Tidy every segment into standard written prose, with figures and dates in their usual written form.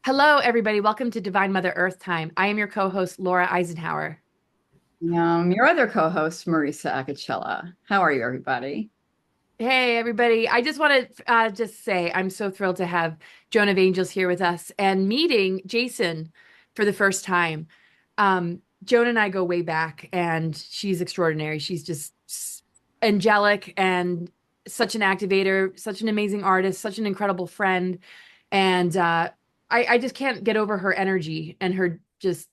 Hello, everybody. Welcome to Divine Mother Earth Time. I am your co-host, Laura Eisenhower. Your other co-host, Marisa Acachella. How are you, everybody? Hey, everybody. I just want to just say I'm so thrilled to have Joan of Angels here with us and meeting Jason for the first time. Joan and I go way back, and she's extraordinary. She's just angelic and such an activator, such an amazing artist, such an incredible friend. And I just can't get over her energy and her just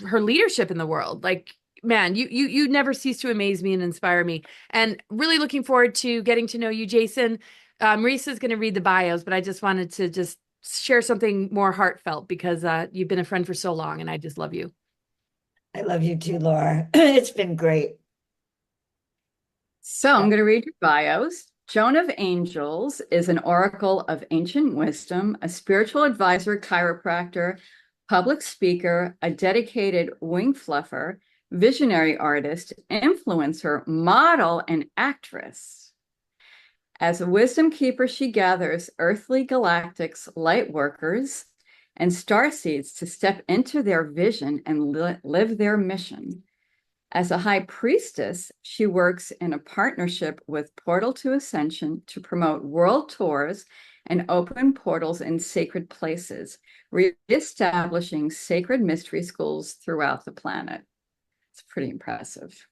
her leadership in the world. Like, man, you never cease to amaze me and inspire me. And really looking forward to getting to know you, Jason. Marissa's going to read the bios, but I just wanted to just share something more heartfelt because you've been a friend for so long, and I just love you. I love you too, Laura. It's been great. So I'm going to read your bios. Joan of Angels is an oracle of ancient wisdom, a spiritual advisor, chiropractor, public speaker, a dedicated wing fluffer, visionary artist, influencer, model, and actress. As a wisdom keeper, she gathers earthly galactics, light workers, and star seeds to step into their vision and live their mission. As a high priestess, she works in a partnership with Portal to Ascension to promote world tours and open portals in sacred places, reestablishing sacred mystery schools throughout the planet. It's pretty impressive.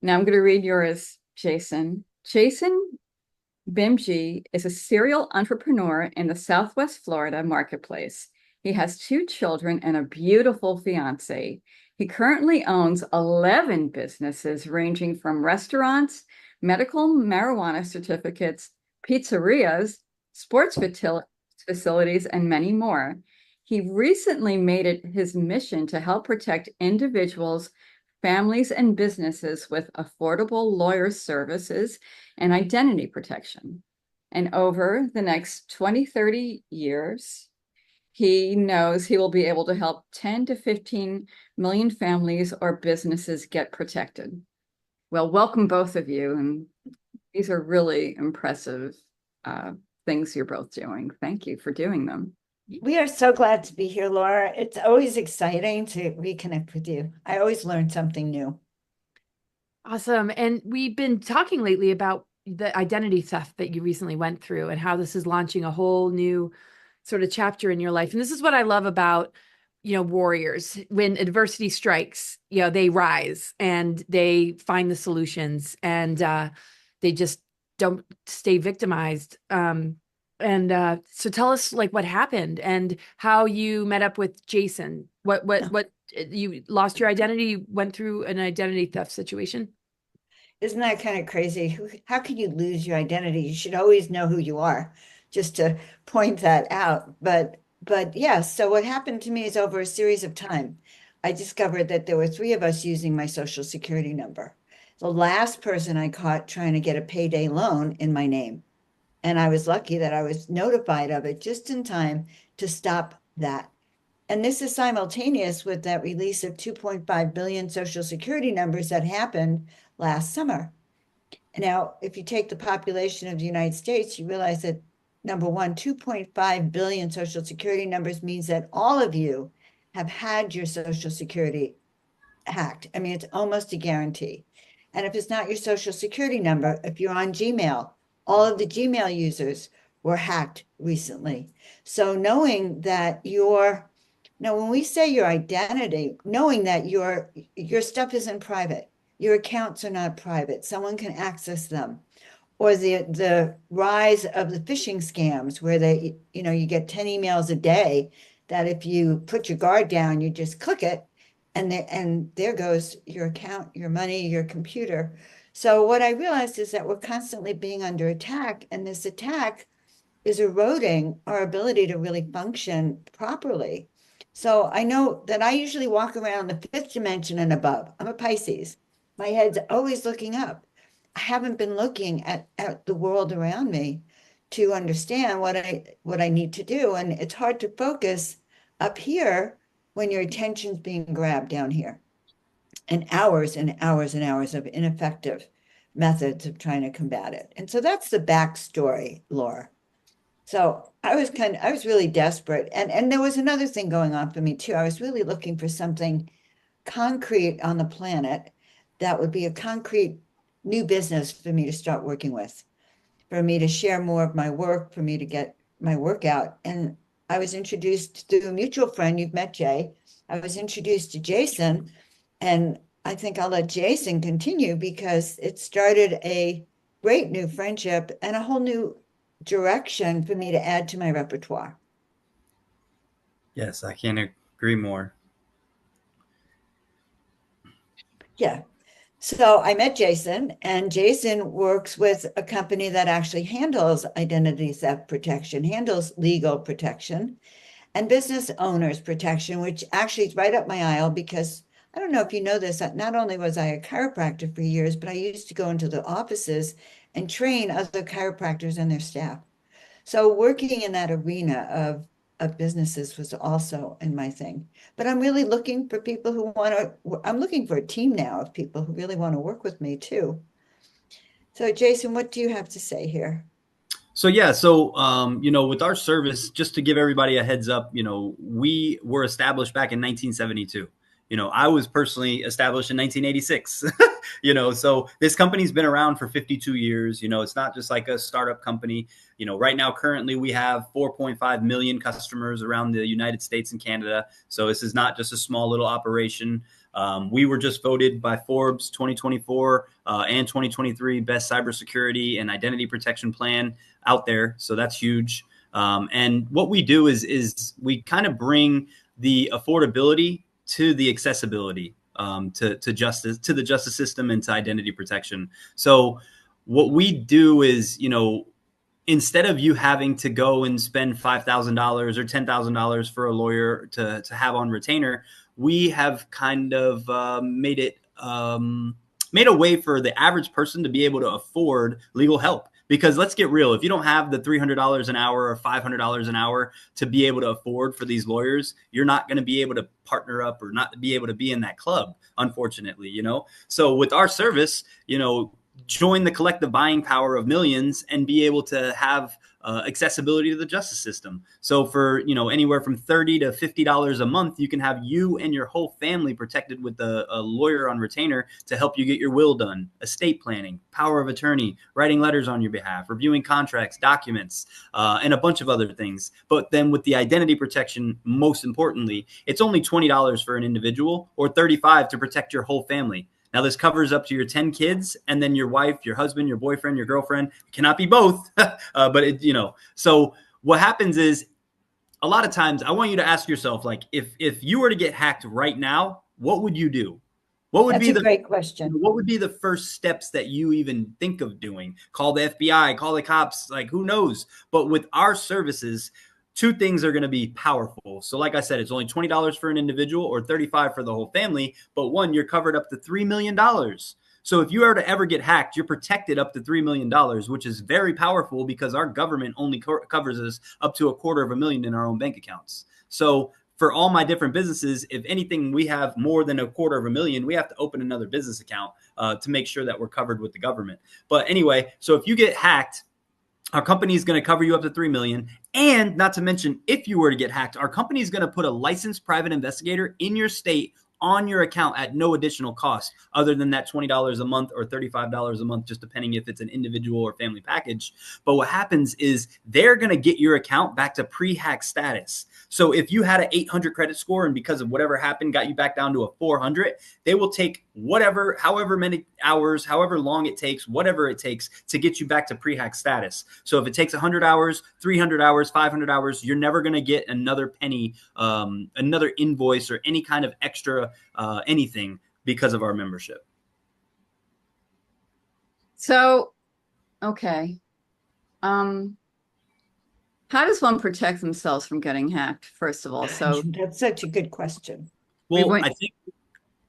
Now I'm going to read yours, Jason. Jason Bhimji is a serial entrepreneur in the Southwest Florida marketplace. He has two children and a beautiful fiance. He currently owns 11 businesses ranging from restaurants, medical marijuana certificates, pizzerias, sports facilities, and many more. He recently made it his mission to help protect individuals, families, and businesses with affordable lawyer services and identity protection. And over the next 20, 30 years, he knows he will be able to help 10 to 15 million families or businesses get protected. Well, welcome both of you. And these are really impressive things you're both doing. Thank you for doing them. We are so glad to be here, Laura. It's always exciting to reconnect with you. I always learn something new. Awesome. And we've been talking lately about the identity theft that you recently went through and how this is launching a whole new sort of chapter in your life. And this is what I love about, warriors. When adversity strikes, they rise and they find the solutions and they just don't stay victimized. And so tell us like what happened and how you met up with Jason. What you lost your identity, you went through an identity theft situation? Isn't that kind of crazy? How can you lose your identity? You should always know who you are, just to point that out. But yes, so what happened to me is over a series of time, I discovered that there were three of us using my social security number. The last person I caught trying to get a payday loan in my name. And I was lucky that I was notified of it just in time to stop that. And this is simultaneous with that release of 2.5 billion social security numbers that happened last summer. Now, if you take the population of the United States, you realize that number one, 2.5 billion social security numbers means that all of you have had your social security hacked. I mean, it's almost a guarantee. And if it's not your social security number, if you're on Gmail, all of the Gmail users were hacked recently. So knowing that now when we say your identity, knowing that your stuff isn't private, your accounts are not private, someone can access them, or the rise of the phishing scams where you get 10 emails a day that if you put your guard down, you just click it and there goes your account, your money, your computer. So what I realized is that we're constantly being under attack, and this attack is eroding our ability to really function properly. So I know that I usually walk around the fifth dimension and above. I'm a Pisces. My head's always looking up. I haven't been looking at the world around me to understand what I need to do. And it's hard to focus up here when your attention's being grabbed down here. And hours and hours and hours of ineffective methods of trying to combat it. And so that's the backstory, Laura. So I was really desperate. And there was another thing going on for me too. I was really looking for something concrete on the planet that would be a concrete new business for me to start working with, for me to share more of my work, for me to get my work out. And I was introduced through a mutual friend. You've met Jay. I was introduced to Jason, and I think I'll let Jason continue because it started a great new friendship and a whole new direction for me to add to my repertoire. Yes, I can't agree more. Yeah. So I met Jason, and Jason works with a company that actually handles identity theft protection, handles legal protection, and business owners protection, which actually is right up my aisle because I don't know if you know this, not only was I a chiropractor for years, but I used to go into the offices and train other chiropractors and their staff. So working in that arena of businesses was also in my thing. But I'm really looking for people who want to, I'm looking for a team now of people who really want to work with me too. So Jason, what do you have to say here? So yeah, so with our service, just to give everybody a heads up, we were established back in 1972. I was personally established in 1986. So this company's been around for 52 years. It's not just like a startup company. Right now, currently, we have 4.5 million customers around the United States and Canada. So this is not just a small little operation. We were just voted by Forbes 2024 and 2023 best cybersecurity and identity protection plan out there. So that's huge. And what we do is we kind of bring the affordability to the accessibility to justice, to the justice system, and to identity protection. So what we do is, instead of you having to go and spend $5,000 or $10,000 for a lawyer to have on retainer, we have kind of made a way for the average person to be able to afford legal help. Because let's get real, if you don't have the $300 an hour or $500 an hour to be able to afford for these lawyers, you're not going to be able to partner up or not be able to be in that club, unfortunately, So with our service, join the collective buying power of millions and be able to have accessibility to the justice system. So for anywhere from $30 to $50 a month, you can have you and your whole family protected with a lawyer on retainer to help you get your will done, estate planning, power of attorney, writing letters on your behalf, reviewing contracts, documents, and a bunch of other things. But then with the identity protection, most importantly, it's only $20 for an individual or $35 to protect your whole family. Now, this covers up to your 10 kids and then your wife, your husband, your boyfriend, your girlfriend. It cannot be both. So what happens is a lot of times I want you to ask yourself, like, if you were to get hacked right now, what would you do? That's a great question. What would be the first steps that you even think of doing? Call the FBI, call the cops, like who knows? But with our services, two things are going to be powerful. So like I said, it's only $20 for an individual or $35 for the whole family. But one, you're covered up to $3 million. So if you are to ever get hacked, you're protected up to $3 million, which is very powerful because our government only covers us up to $250,000 in our own bank accounts. So for all my different businesses, if anything, we have more than $250,000, we have to open another business account to make sure that we're covered with the government. But anyway, so if you get hacked, our company is going to cover you up to $3 million. And not to mention, if you were to get hacked, our company is going to put a licensed private investigator in your state on your account at no additional cost other than that $20 a month or $35 a month, just depending if it's an individual or family package. But what happens is they're going to get your account back to pre-hack status. So if you had an 800 credit score and because of whatever happened got you back down to a 400, they will take however many hours, however long it takes, whatever it takes to get you back to pre-hack status. So if it takes 100 hours, 300 hours, 500 hours, you're never going to get another penny, another invoice or any kind of extra anything because of our membership. So, okay. How does one protect themselves from getting hacked, first of all? So that's such a good question. Well,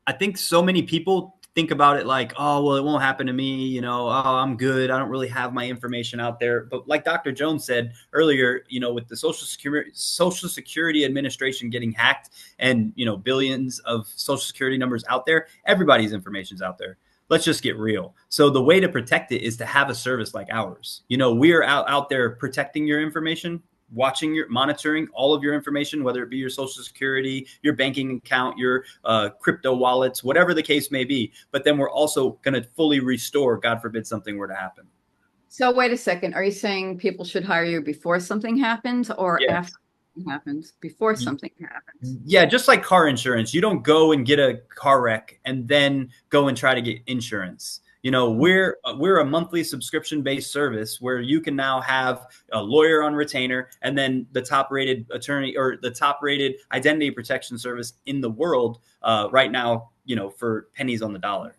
I think so many people think about it like, oh, well, it won't happen to me. Oh, I'm good. I don't really have my information out there. But like Dr. Jones said earlier, with the Social Security Administration getting hacked and, billions of Social Security numbers out there, everybody's information's out there. let's just get real. So the way to protect it is to have a service like ours. We're out there protecting your information, watching monitoring all of your information, whether it be your social security, your banking account, your crypto wallets, whatever the case may be. But then we're also going to fully restore, God forbid something were to happen. So wait a second. Are you saying people should hire you before something happens or Yeah. after something happens? Before something happens. Yeah, just like car insurance. You don't go and get a car wreck and then go and try to get insurance. We're a monthly subscription based service where you can now have a lawyer on retainer, and then the top rated attorney or the top rated identity protection service in the world right now, for pennies on the dollar.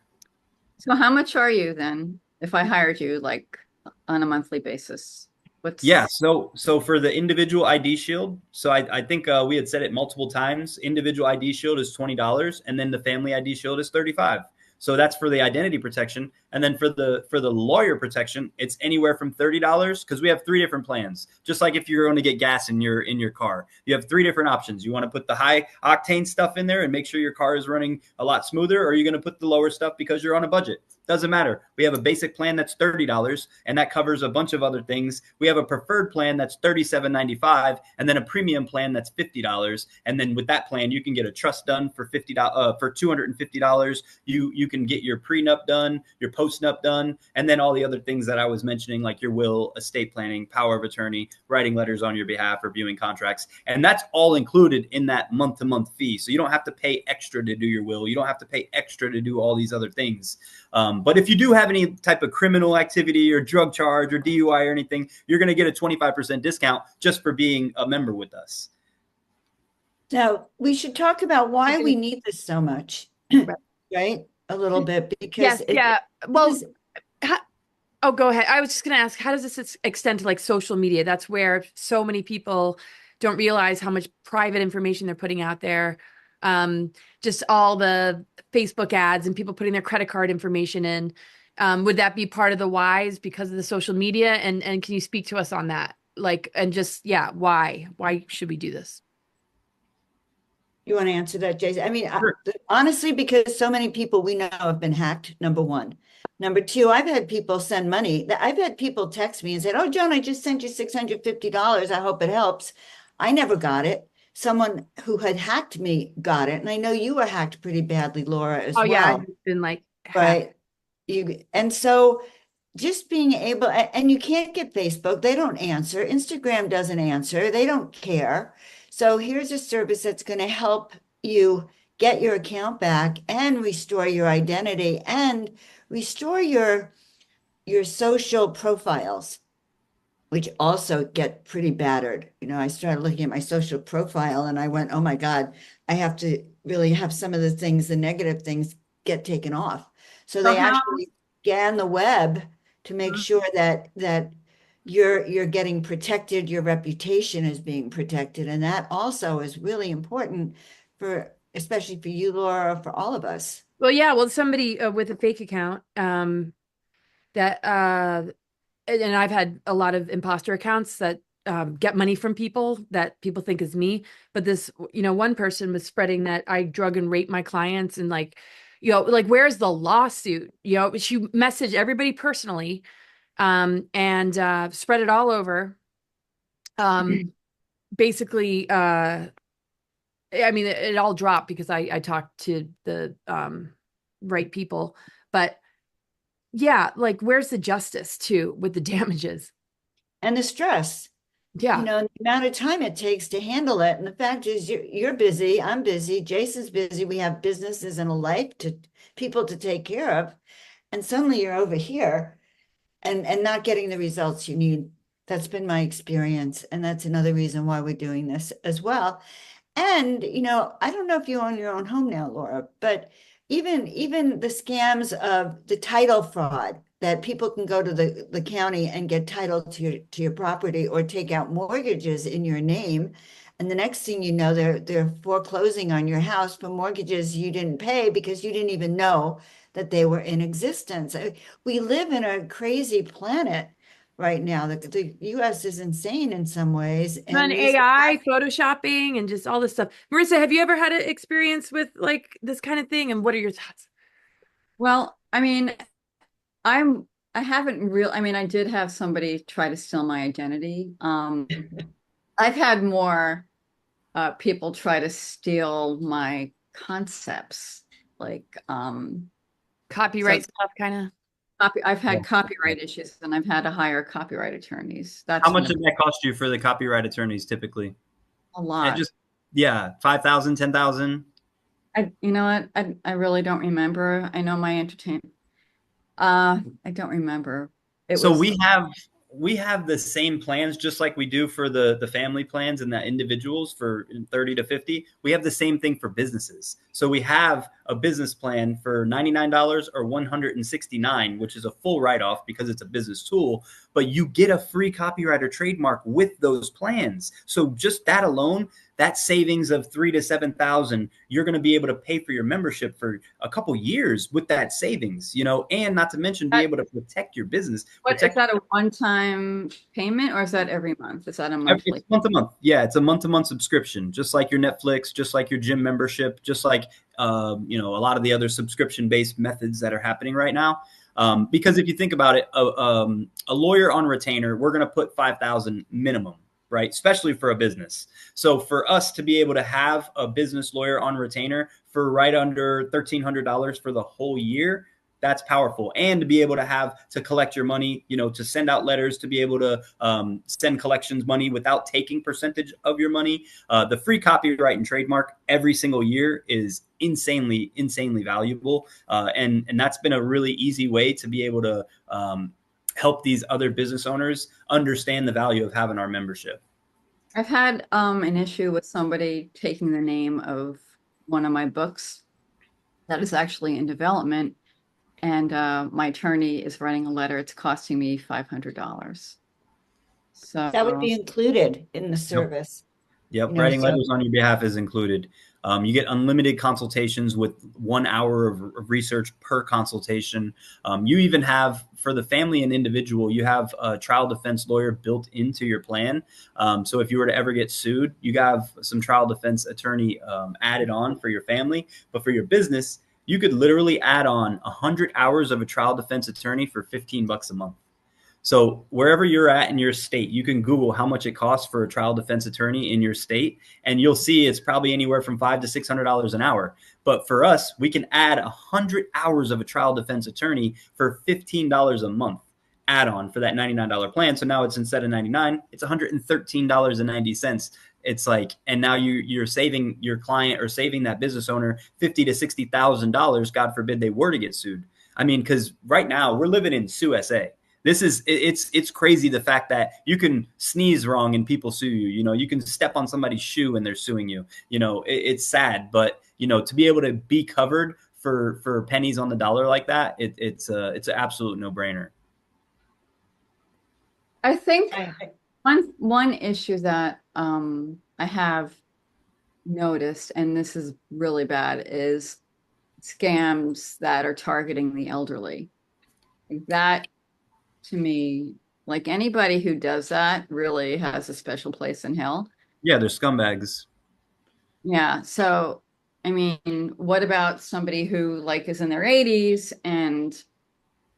So how much are you then if I hired you like on a monthly basis? Yeah, so for the individual ID shield, so I think we had said it multiple times. Individual ID shield is $20, and then the family ID shield is $35. So that's for the identity protection, and then for the lawyer protection, it's anywhere from $30 because we have 3 different plans. Just like if you're going to get gas in your car, you have 3 different options. You want to put the high octane stuff in there and make sure your car is running a lot smoother, or are you going to put the lower stuff because you're on a budget? Doesn't matter. We have a basic plan that's $30, and that covers a bunch of other things. We have a preferred plan that's $37.95, and then a premium plan that's $50. And then with that plan, you can get a trust done for for $250. You can get your prenup done, your postnup done, and then all the other things that I was mentioning, like your will, estate planning, power of attorney, writing letters on your behalf, reviewing contracts, and that's all included in that month-to-month fee. So you don't have to pay extra to do your will. You don't have to pay extra to do all these other things. But if you do have any type of criminal activity or drug charge or DUI or anything, you're going to get a 25% discount just for being a member with us. Now, we should talk about why we need this so much, right? A little bit, because Well, oh, go ahead. I was just going to ask, how does this extend to like social media? That's where so many people don't realize how much private information they're putting out there. Just all the Facebook ads and people putting their credit card information in. Would that be part of the whys because of the social media? And can you speak to us on that? Like, and just, why should we do this? You want to answer that, Jason? I mean, Sure. Honestly, because so many people we know have been hacked, number one. Number two, I've had people send money. I've had people text me and said, "Oh, Joan, I just sent you $650. I hope it helps." I never got it. Someone who had hacked me got it. And I know you were hacked pretty badly, Laura, as well. Oh, yeah, I've been like right. And so just being able, and you can't get Facebook, they don't answer. Instagram doesn't answer, they don't care. So here's a service that's going to help you get your account back and restore your identity and restore your social profiles, which also get pretty battered. I started looking at my social profile and I went, oh my God, I have to really have some of the things, the negative things, get taken off. So they actually scan the web to make sure that you're getting protected, your reputation is being protected. And that also is really important especially for you, Laura, for all of us. Well, yeah, somebody with a fake account that and I've had a lot of imposter accounts that get money from people that people think is me. But this, one person was spreading that I drug and rape my clients and like where's the lawsuit? She messaged everybody personally and spread it all over. Basically, I mean, it all dropped because I talked to the right people. But yeah, like where's the justice too with the damages? And the stress. Yeah. The amount of time it takes to handle it. And the fact is you're busy, I'm busy, Jason's busy, we have businesses and a life people to take care of. And suddenly you're over here and not getting the results you need. That's been my experience. And that's another reason why we're doing this as well. And, I don't know if you own your own home now, Laura, but even the scams of the title fraud, that people can go to the county and get title to your property or take out mortgages in your name. And the next thing you know, they're foreclosing on your house for mortgages you didn't pay because you didn't even know that they were in existence. We live in a crazy planet right now. The US is insane in some ways. And AI, photoshopping, and just all this stuff. Marissa, have you ever had an experience with like this kind of thing? And what are your thoughts? Well, I mean, I'm I haven't real I mean, I did have somebody try to steal my identity. I've had more people try to steal my concepts. Like so Copyright stuff, kind of. I've Yeah. had copyright issues and I've had to hire copyright attorneys. How That's much been does that cost you for the copyright attorneys typically? a And lot. just, yeah, 5,000, 10,000. You know what? I really don't remember. I know my entertainment. I don't remember. It So was we have the same plans just like we do for the family plans and the individuals for 30 to 50. We have the same thing for businesses. So we have a business plan for $99 or $169, which is a full write-off because it's a business tool, but you get a free copyright or trademark with those plans. So just that alone, that savings of 3 to 7,000, you're going to be able to pay for your membership for a couple years with that savings, and not to mention be that, able to protect your business, what is protect. that a one-time payment or is that every month? Is that a It's monthly? month to month. Yeah, it's a month to month subscription, just like your Netflix, just like your gym membership, just like a lot of the other subscription based methods that are happening right now. Because if you think about it, a lawyer on retainer, we're going to put 5,000 minimum, right? Especially for a business. So for us to be able to have a business lawyer on retainer for right under $1,300 for the whole year, that's powerful. And to be able to collect your money, to send out letters, to be able to send collections money without taking percentage of your money. The free copyright and trademark every single year is insanely, insanely valuable. And that's been a really easy way to be able to help these other business owners understand the value of having our membership. I've had an issue with somebody taking the name of one of my books that is actually in development, and my attorney is writing a letter. It's costing me $500. That would So be included in the Yep. service, Yep. you know, Writing so letters on your behalf is included. You get unlimited consultations with 1 hour of research per consultation. You even have, for the family and individual, you have a trial defense lawyer built into your plan. So if you were to ever get sued, you have some trial defense attorney added on for your family. But for your business, you could literally add on 100 hours of a trial defense attorney for $15 a month. So wherever you're at in your state, you can Google how much it costs for a trial defense attorney in your state, and you'll see it's probably anywhere from $500 to $600 an hour. But for us, we can add 100 hours of a trial defense attorney for $15 a month add on for that $99 plan. So now it's, instead of 99, it's $113.90. It's like, and now you're saving your client or saving that business owner $50,000 to $60,000. God forbid they were to get sued. I mean, because right now we're living in USA. It's crazy, the fact that you can sneeze wrong and people sue you. You can step on somebody's shoe and they're suing you. It's sad, but to be able to be covered for pennies on the dollar like that, it's an absolute no brainer. I think one issue that I have noticed, and this is really bad, is scams that are targeting the elderly. That, to me, like anybody who does that really has a special place in hell. Yeah, they're scumbags. Yeah. So, I mean, what about somebody who like is in their 80s and,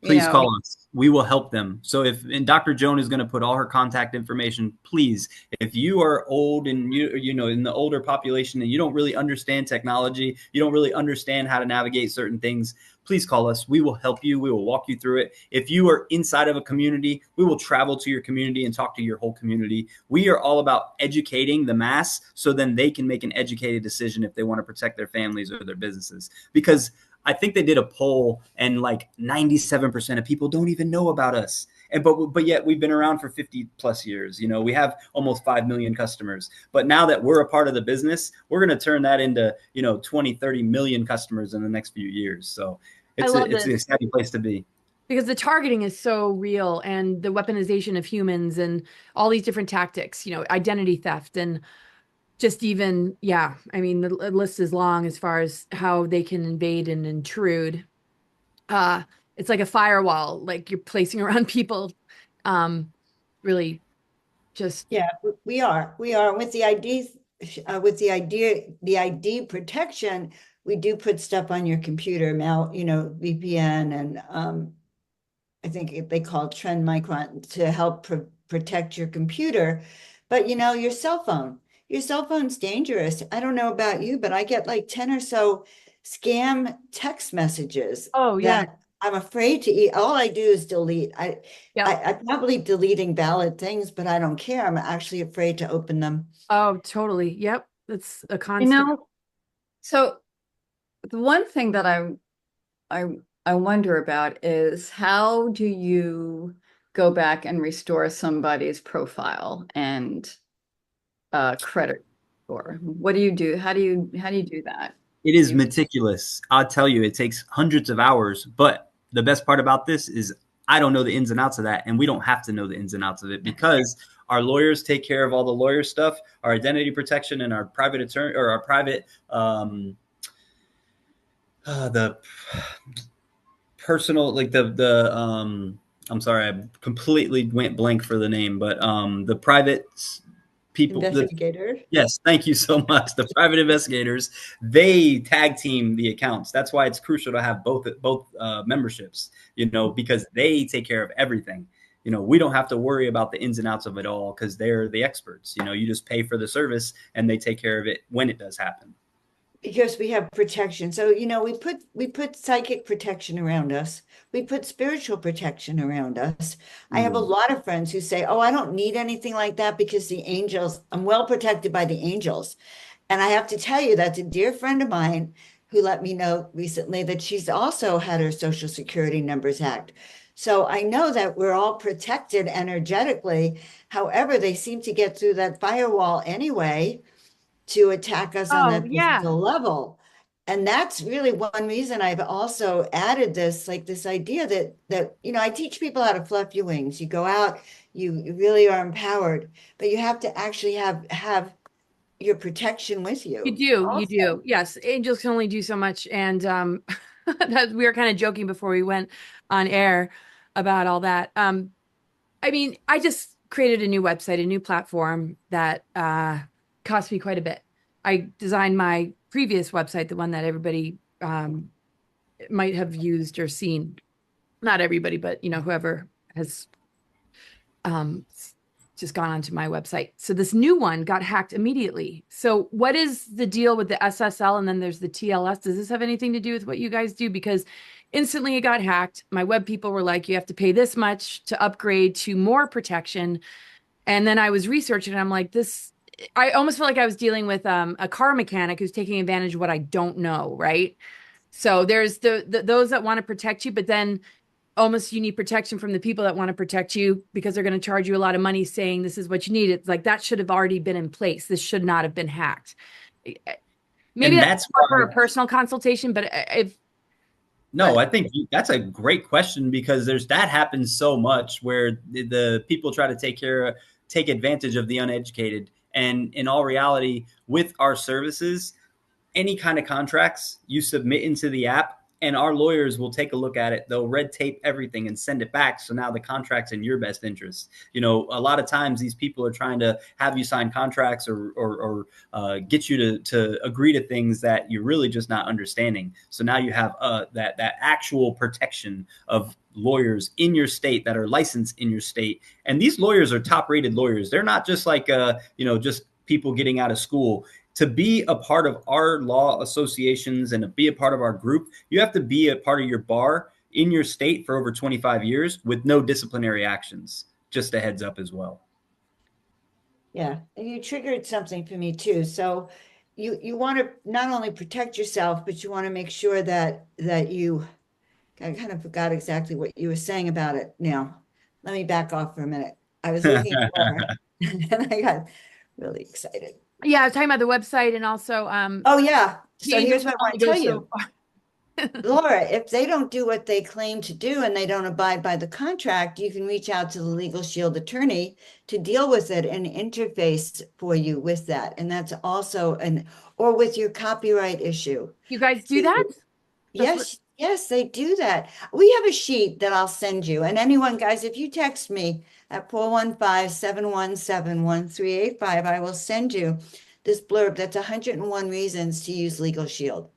you Please know, call us. We will help them. So and Dr. Joan is going to put all her contact information. Please, if you are old and in the older population and you don't really understand technology, you don't really understand how to navigate certain things, please call us. We will help you. We will walk you through it. If you are inside of a community, we will travel to your community and talk to your whole community. We are all about educating the mass so then they can make an educated decision if they want to protect their families or their businesses. Because I think they did a poll and like 97% of people don't even know about us. But yet we've been around for 50 plus years. We have almost 5 million customers. But now that we're a part of the business, we're going to turn that into, 20, 30 million customers in the next few years. So it's an exciting place to be. Because the targeting is so real, and the weaponization of humans and all these different tactics, identity theft, and just even, yeah, I mean, the list is long as far as how they can invade and intrude. It's like a firewall, like you're placing around people. Really just, yeah, we are with the ID protection. we do put stuff on your computer now, VPN and I think they call it Trend Micron to help protect your computer. But your cell phone's dangerous. I don't know about you, but I get like 10 or so scam text messages Oh, yeah. that I'm afraid to eat. All I do is delete. Yeah. I'm probably deleting valid things, but I don't care. I'm actually afraid to open them. Oh, totally. Yep. That's a You constant. know, so the one thing that I I wonder about is how do you go back and restore somebody's profile and credit score? What do you do? How do you do that? It is meticulous. I'll tell you, it takes hundreds of hours. But the best part about this is I don't know the ins and outs of that, and we don't have to know the ins and outs of it because our lawyers take care of all the lawyer stuff, our identity protection, and our private attorney or our private the personal like the I'm sorry, I completely went blank for the name, but the private people the Investigator. Yes, thank you so much. The private investigators, they tag team the accounts. That's why it's crucial to have both memberships, because they take care of everything. We don't have to worry about the ins and outs of it all because they're the experts. You just pay for the service and they take care of it when it does happen. Because we have protection. So, we put psychic protection around us. We put spiritual protection around us. I have a lot of friends who say, "Oh, I don't need anything like that because I'm well protected by the angels." And I have to tell you, that's a dear friend of mine who let me know recently that she's also had her Social Security numbers hacked. So I know that we're all protected energetically. However, they seem to get through that firewall anyway to attack us on Oh, that yeah. physical level. And that's really one reason I've also added this idea that I teach people how to fluff your wings. You go out, you really are empowered, but you have to actually have your protection with You you do. You also. do. Yes. Angels can only do so much. And that we were kind of joking before we went on air about all that. I mean, I just created a new website, a new platform that cost me quite a bit. I designed my previous website, the one that everybody might have used or seen. Not everybody, but whoever has um, just gone onto my website. So this new one got hacked immediately. So what is the deal with the SSL and then there's the TLS? Does this have anything to do with what you guys do? Because instantly it got hacked. My web people were like, you have to pay this much to upgrade to more protection. And then I was researching and I'm like, I almost felt like I was dealing with a car mechanic who's taking advantage of what I don't know, right? So there's those that want to protect you, but then almost you need protection from the people that want to protect you because they're going to charge you a lot of money saying this is what you need. It's like that should have already been in place. This should not have been hacked. Maybe And that's that's more for why a personal consultation, but No, I think that's a great question because that happens so much where the people try to take advantage of the uneducated. And in all reality, with our services, any kind of contracts you submit into the app and our lawyers will take a look at it. They'll red tape everything and send it back. So now the contract's in your best interest. A lot of times these people are trying to have you sign contracts or get you to agree to things that you're really just not understanding. So now you have that actual protection of lawyers in your state that are licensed in your state. And these lawyers are top rated lawyers. They're not just like, just people getting out of school. To be a part of our law associations and to be a part of our group, you have to be a part of your bar in your state for over 25 years with no disciplinary actions. Just a heads up as well. Yeah, and you triggered something for me too. So you want to not only protect yourself, but you want to make sure that you I kind of forgot exactly what you were saying about it now. Let me back off for a minute. I was looking for and I got really excited. yeah, I was talking about the website and also Oh yeah. the So angels here's what I only want to go tell so you. far. Laura, if they don't do what they claim to do and they don't abide by the contract, you can reach out to the Legal Shield attorney to deal with it and interface for you with that. And that's also or with your copyright issue. You guys do See, that? That's what. yes, they do that. We have a sheet that I'll send you. And anyone, guys, if you text me at 415-717-1385, I will send you this blurb that's 101 reasons to use Legal Shield.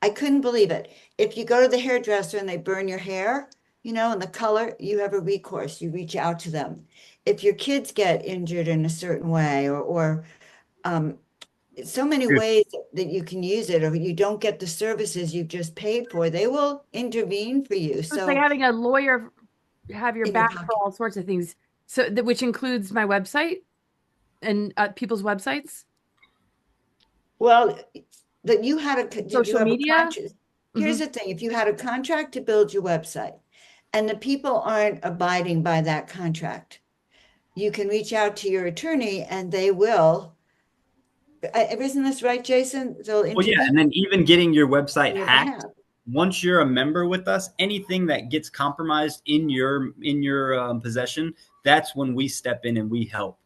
I couldn't believe it. If you go to the hairdresser and they burn your hair, and the color, you have a recourse. You reach out to them. If your kids get injured in a certain way, or um, so many ways that you can use it, or you don't get the services you've just paid for, they will intervene for you. It's like So having a lawyer have your in your back for pocket. all sorts of things. So which includes my website and people's websites, Well, that you had did you social have a media. contract? Here's Mhm. the thing, if you had a contract to build your website and the people aren't abiding by that contract, you can reach out to your attorney and they will, isn't this right, Jason? They'll Well, yeah, intervene and then even getting your on website your hacked, behalf. once you're a member with us, anything that gets compromised in your possession, that's when we step in and we help.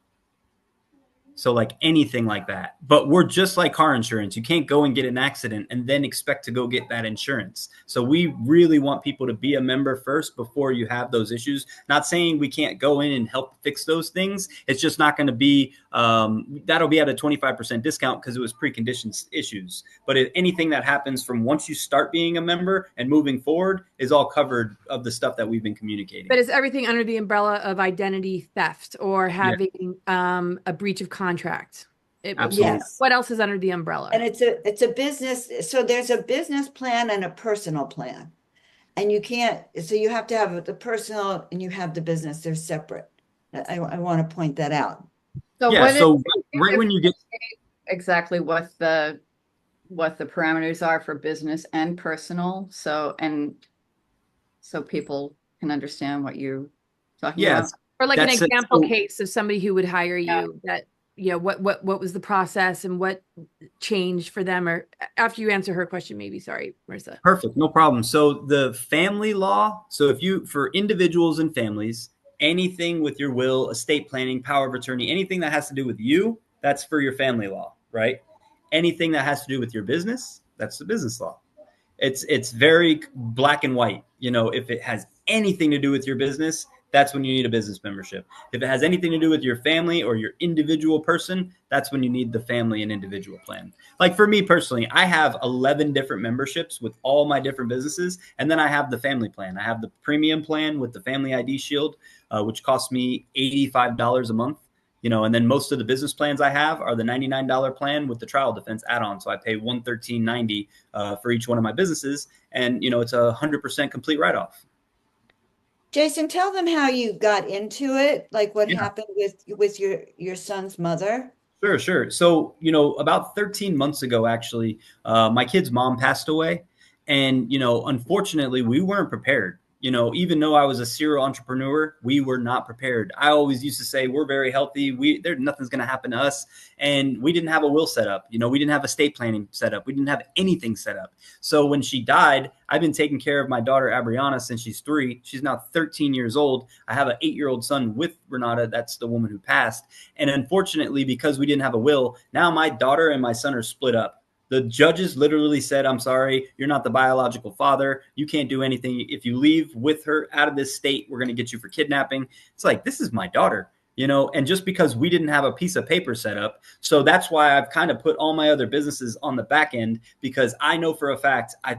So like anything like that. But we're just like car insurance. You can't go and get an accident and then expect to go get that insurance. So we really want people to be a member first before you have those issues. Not saying we can't go in and help fix those things. It's just not going to be, that'll be at a 25% discount because it was preconditioned issues. But if anything that happens from once you start being a member and moving forward is all covered of the stuff that we've been communicating. But is everything under the umbrella of identity theft or Yeah. having a breach of contract? Absolutely. Yes. What else is under the umbrella? And it's a business. So there's a business plan and a personal plan. And you can't, so you have to have the personal and you have the business. They're separate. I want to point that out. So Yeah. what is So right when you get exactly what the parameters are for business and personal? So people can understand what you're talking about. Or like an that's it. example So, case of somebody who would hire Yeah. you that, what was the process and what changed for them? Or after you answer her question, maybe. Sorry, Marissa. perfect, no problem. So the family law, so if you, for individuals and families, anything with your will, estate planning, power of attorney, anything that has to do with you, that's for your family law, right? Anything that has to do with your business, that's the business law. It's very black and white. If it has anything to do with your business, that's when you need a business membership. If it has anything to do with your family or your individual person, that's when you need the family and individual plan. Like for me personally, I have 11 different memberships with all my different businesses. And then I have the family plan. I have the premium plan with the family ID shield, which costs me $85 a month. And then most of the business plans I have are the $99 plan with the trial defense add-on. So I pay $113.90 for each one of my businesses, and it's 100% complete write-off. Jason, tell them how you got into it, like what Yeah. happened with your son's mother. Sure. So, about 13 months ago, actually, my kid's mom passed away. And, unfortunately, we weren't prepared. Even though I was a serial entrepreneur, we were not prepared. I always used to say, we're very healthy. Nothing's going to happen to us. And we didn't have a will set up. We didn't have estate planning set up. We didn't have anything set up. So when she died, I've been taking care of my daughter, Abriana, since she's 3. She's now 13 years old. I have an 8-year-old son with Renata. That's the woman who passed. And unfortunately, because we didn't have a will, now my daughter and my son are split up. The judges literally said, I'm sorry, you're not the biological father. You can't do anything. If you leave with her out of this state, we're going to get you for kidnapping. It's like, this is my daughter. And just because we didn't have a piece of paper set up. So that's why I've kind of put all my other businesses on the back end, because I know for a fact, I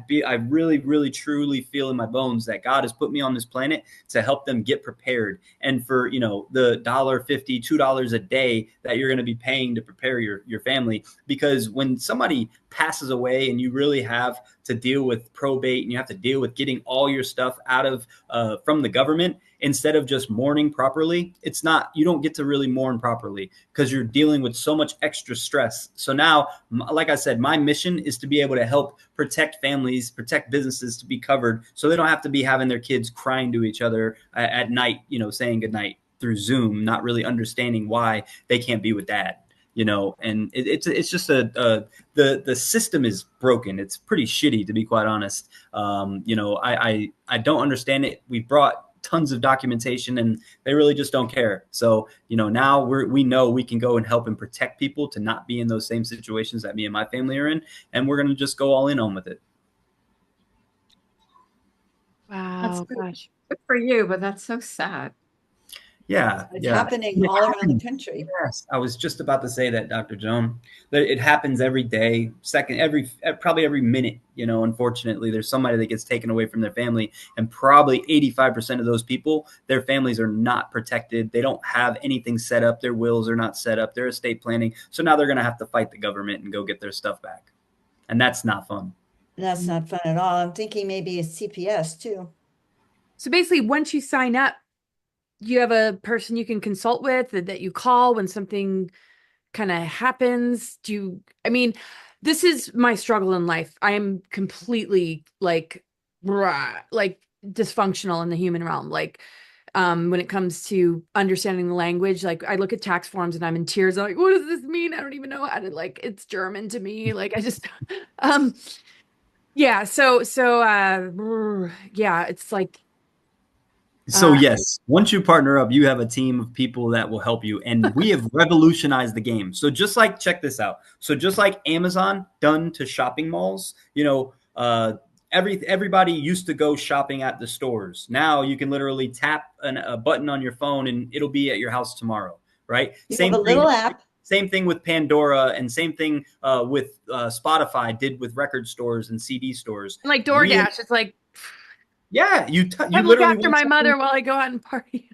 really, really, truly feel in my bones that God has put me on this planet to help them get prepared. And for, the $1.50, $2 a day that you're going to be paying to prepare your family, because when somebody passes away and you really have to deal with probate and you have to deal with getting all your stuff out of from the government, instead of just mourning properly, you don't get to really mourn properly because you're dealing with so much extra stress. So now, like I said, my mission is to be able to help protect families, protect businesses to be covered so they don't have to be having their kids crying to each other at night, saying goodnight through Zoom, not really understanding why they can't be with dad. And it's just the system is broken. It's pretty shitty, to be quite honest. I don't understand it. We brought tons of documentation and they really just don't care. So, now we know we can go and help and protect people to not be in those same situations that me and my family are in. And we're going to just go all in on with it. Wow. That's good. Gosh. Good for you, but that's so sad. Yeah, It's yeah. happening all around the country. Yes, I was just about to say that, Dr. Joan. That it happens every day, probably every minute. Unfortunately, there's somebody that gets taken away from their family, and probably 85% of those people, their families are not protected. They don't have anything set up. Their wills are not set up. Their estate planning. So now they're going to have to fight the government and go get their stuff back, and that's not fun. That's not fun at all. I'm thinking maybe a CPS too. So basically, once you sign up, you have a person you can consult with that you call when something kind of happens. I mean, this is my struggle in life. I am completely like dysfunctional in the human realm. Like, when it comes to understanding the language, like I look at tax forms and I'm in tears. I'm like, what does this mean? I don't even know how to, like, it's German to me. Like, I just, yeah. Yeah, it's like, So uh, yes, once you partner up, you have a team of people that will help you, and we have revolutionized the game. So just like, check this out. So just like Amazon done to shopping malls, everybody used to go shopping at the stores. Now you can literally tap a button on your phone, and it'll be at your house tomorrow, right? You have a little app. Same thing with Pandora, and same thing with Spotify did with record stores and CD stores. like DoorDash. It's like, Yeah, you I look literally after want my something. mother while I go out and party.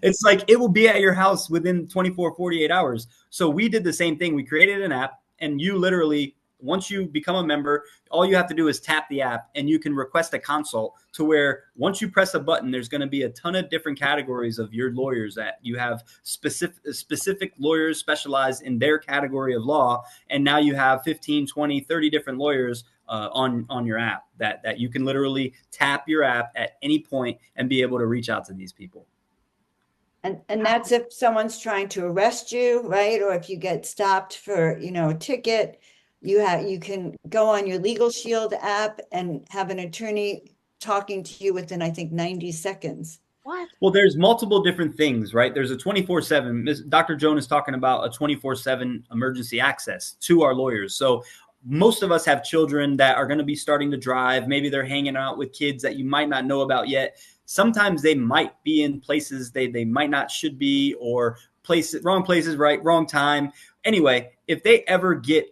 It's like it will be at your house within 24, 48 hours. So we did the same thing. We created an app, and you literally, once you become a member, all you have to do is tap the app, and you can request a consult, to where once you press a button, there's going to be a ton of different categories of your lawyers that you have specific lawyers specialized in their category of law. And now you have 15, 20, 30 different lawyers on your app that you can literally tap your app at any point and be able to reach out to these people. And that's if someone's trying to arrest you, right? Or if you get stopped for, a ticket, you can go on your Legal Shield app and have an attorney talking to you within, I think, 90 seconds. What? Well, there's multiple different things, right? There's a 24/7. Dr. Joan is talking about a 24/7 emergency access to our lawyers. So most of us have children that are going to be starting to drive. Maybe they're hanging out with kids that you might not know about yet. Sometimes they might be in places they might not should be, or wrong places, right? Wrong time. Anyway, if they ever get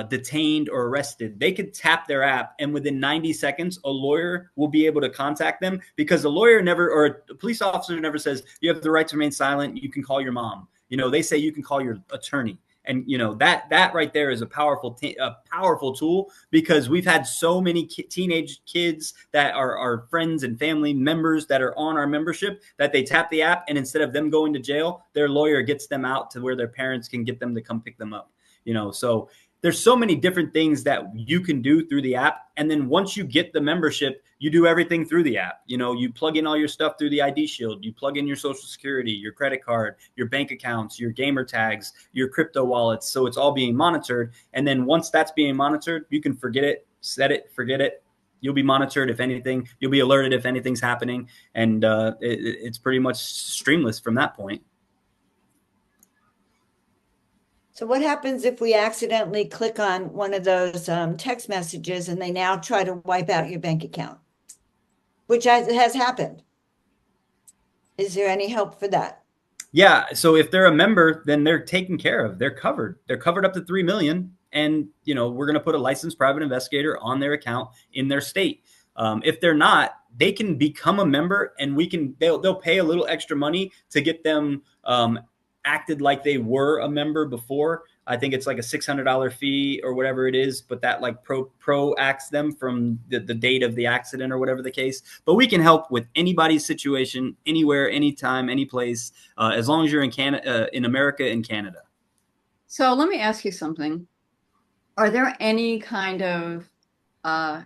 detained or arrested, they could tap their app, and within 90 seconds, a lawyer will be able to contact them, because a lawyer never, or a police officer never says, you have the right to remain silent. You can call your mom. They say you can call your attorney. And that right there is a powerful tool, because we've had so many teenage kids that are our friends and family members that are on our membership, that they tap the app, and instead of them going to jail, their lawyer gets them out to where their parents can get them to come pick them up. So there's so many different things that you can do through the app. And then once you get the membership, you do everything through the app. You plug in all your stuff through the ID Shield. You plug in your Social Security, your credit card, your bank accounts, your gamer tags, your crypto wallets. So it's all being monitored. And then once that's being monitored, you can forget it, set it, forget it. You'll be monitored if anything. You'll be alerted if anything's happening. And it's pretty much streamless from that point. So what happens if we accidentally click on one of those text messages and they now try to wipe out your bank account, which has happened? Is there any help for that? Yeah. So if they're a member, then they're taken care of. They're covered. They're covered up to 3 million. And, we're going to put a licensed private investigator on their account in their state. If they're not, they can become a member, and they'll pay a little extra money to get them acted like they were a member before. I think it's like a $600 fee or whatever it is, but that like pro acts them from the date of the accident or whatever the case. But we can help with anybody's situation, anywhere, anytime, any place, as long as you're in Canada, in America and Canada. So let me ask you something. Are there any kind of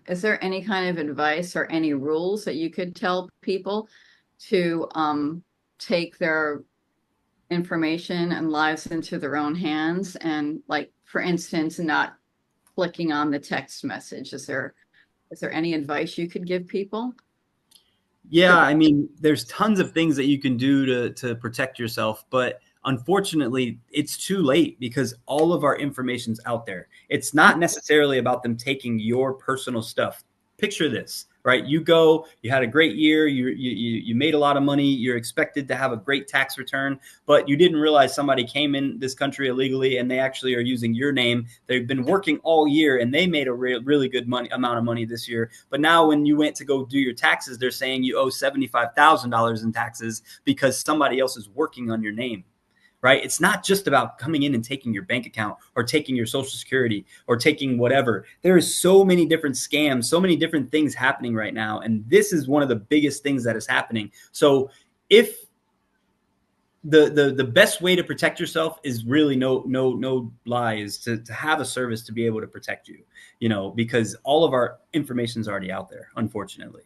is there any kind of advice or any rules that you could tell people to take their information and lives into their own hands, and, like, for instance, not clicking on the text message? Is there any advice you could give people? Yeah, I mean, there's tons of things that you can do to protect yourself, but unfortunately, it's too late, because all of our information's out there. It's not necessarily about them taking your personal stuff. picture this, right? You go, you had a great year, you made a lot of money, you're expected to have a great tax return, but you didn't realize somebody came in this country illegally and they actually are using your name. They've been working all year and they made a really good amount of money this year. But now when you went to go do your taxes, they're saying you owe $75,000 in taxes because somebody else is working on your name. Right? It's not just about coming in and taking your bank account or taking your social security or taking whatever. There is so many different scams, so many different things happening right now. And this is one of the biggest things that is happening. So if the best way to protect yourself is really no lie is to have a service to be able to protect you, you know, because all of our information is already out there, unfortunately.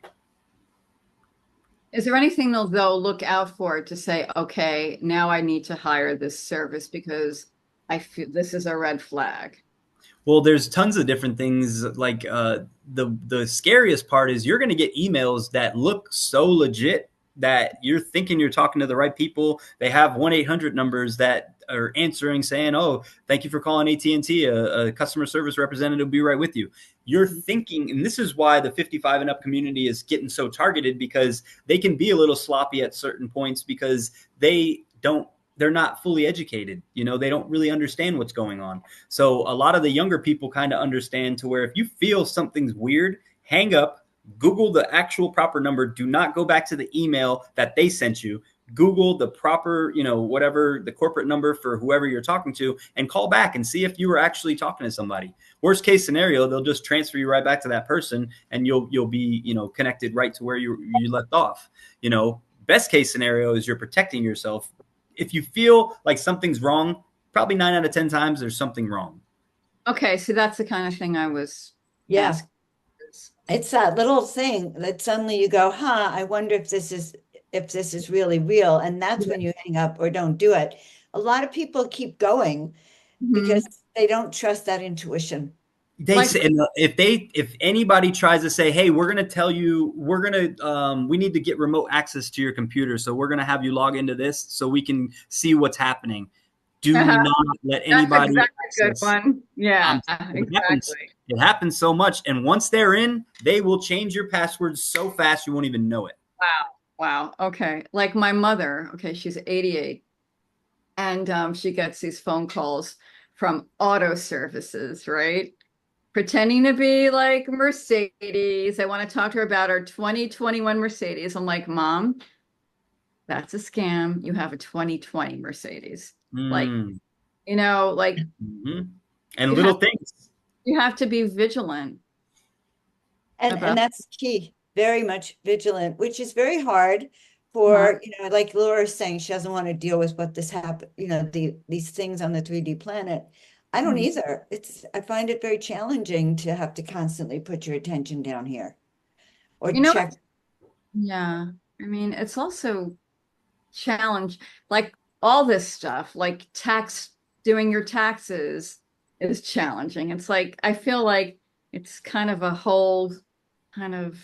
Is there anything they'll look out for to say, okay, now I need to hire this service because I feel this is a red flag? Well, there's tons of different things. Like the scariest part is you're going to get emails that look so legit that you're thinking you're talking to the right people. They have 1-800 numbers that are answering saying, oh, thank you for calling AT&T. A customer service representative will be right with you. You're thinking, and this is why the 55 and up community is getting so targeted, because they can be a little sloppy at certain points because they're not fully educated. You know, they don't really understand what's going on. So a lot of the younger people kind of understand to where if you feel something's weird, hang up, Google the actual proper number. Do not go back to the email that they sent you. Google the proper, you know, whatever the corporate number for whoever you're talking to, and call back and see if you were actually talking to somebody. Worst case scenario, they'll just transfer you right back to that person and you'll be, you know, connected right to where you left off. You know, best case scenario is you're protecting yourself. If you feel like something's wrong, probably 9 out of 10 times there's something wrong. Okay, so that's the kind of thing I was asking. It's that little thing that suddenly you go, huh, I wonder if this is really real. And that's when you hang up or don't do it. A lot of people keep going because they don't trust that intuition. They say, and if anybody tries to say, hey, we're going to tell you, we need to get remote access to your computer. So we're going to have you log into this so we can see what's happening. Do not let anybody. That's exactly a good one. Yeah, exactly. It happens so much. And once they're in, they will change your passwords so fast you won't even know it. Wow. Okay. Like my mother, okay, she's 88. And she gets these phone calls from auto services, right? Pretending to be like Mercedes. I want to talk to her about her 2021 Mercedes. I'm like, Mom, that's a scam. You have a 2020 Mercedes. Like, you know, like, and little things. You have to be vigilant. And that's key. Very much vigilant, which is very hard for, you know, like Laura's saying, she doesn't want to deal with what this happened, you know, these things on the 3D planet. I don't either. I find it very challenging to have to constantly put your attention down here or check. Yeah. I mean, it's also challenge, like all this stuff, like doing your taxes is challenging. It's like, I feel like it's kind of a whole kind of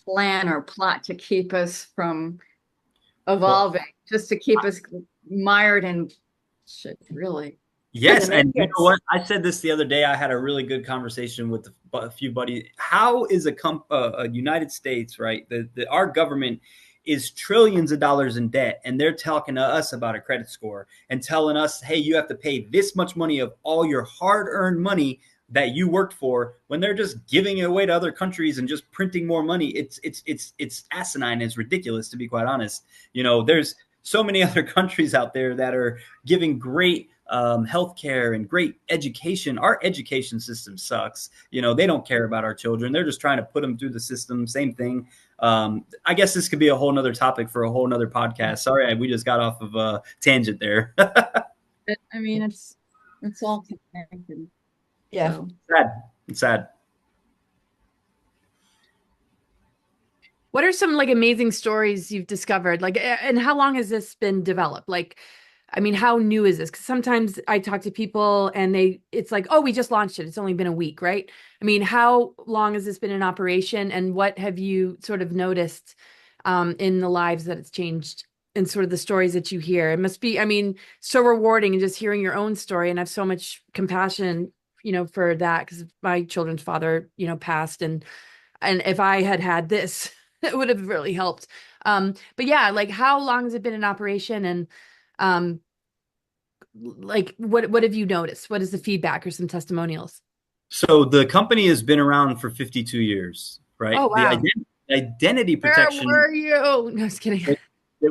plan or plot to keep us from evolving, just to keep us mired in shit, really. Yes, and you know what? I said this the other day. I had a really good conversation with a few buddies. How is a United States, right? Our government is trillions of dollars in debt, and they're talking to us about a credit score and telling us, hey, you have to pay this much money of all your hard-earned money that you worked for, when they're just giving it away to other countries and just printing more money. It's asinine. It's ridiculous, to be quite honest. You know, there's so many other countries out there that are giving great healthcare and great education. Our education system sucks. You know, they don't care about our children. They're just trying to put them through the system. Same thing. I guess this could be a whole nother topic for a whole nother podcast. Sorry, we just got off of a tangent there. I mean, it's all connected. Yeah. So. It's sad. What are some like amazing stories you've discovered? Like, and how long has this been developed? Like, I mean, how new is this? Because sometimes I talk to people and it's like, oh, we just launched it. It's only been a week, right? I mean, how long has this been in operation, and what have you sort of noticed in the lives that it's changed, and sort of the stories that you hear? It must be, I mean, so rewarding, and just hearing your own story, and I have so much compassion, for that, because my children's father, passed, and if I had had this, it would have really helped. But yeah, like, how long has it been in operation, and like, what have you noticed? What is the feedback or some testimonials? So the company has been around for 52 years, right? Oh, The wow. identity Where protection, were you? No, I was kidding.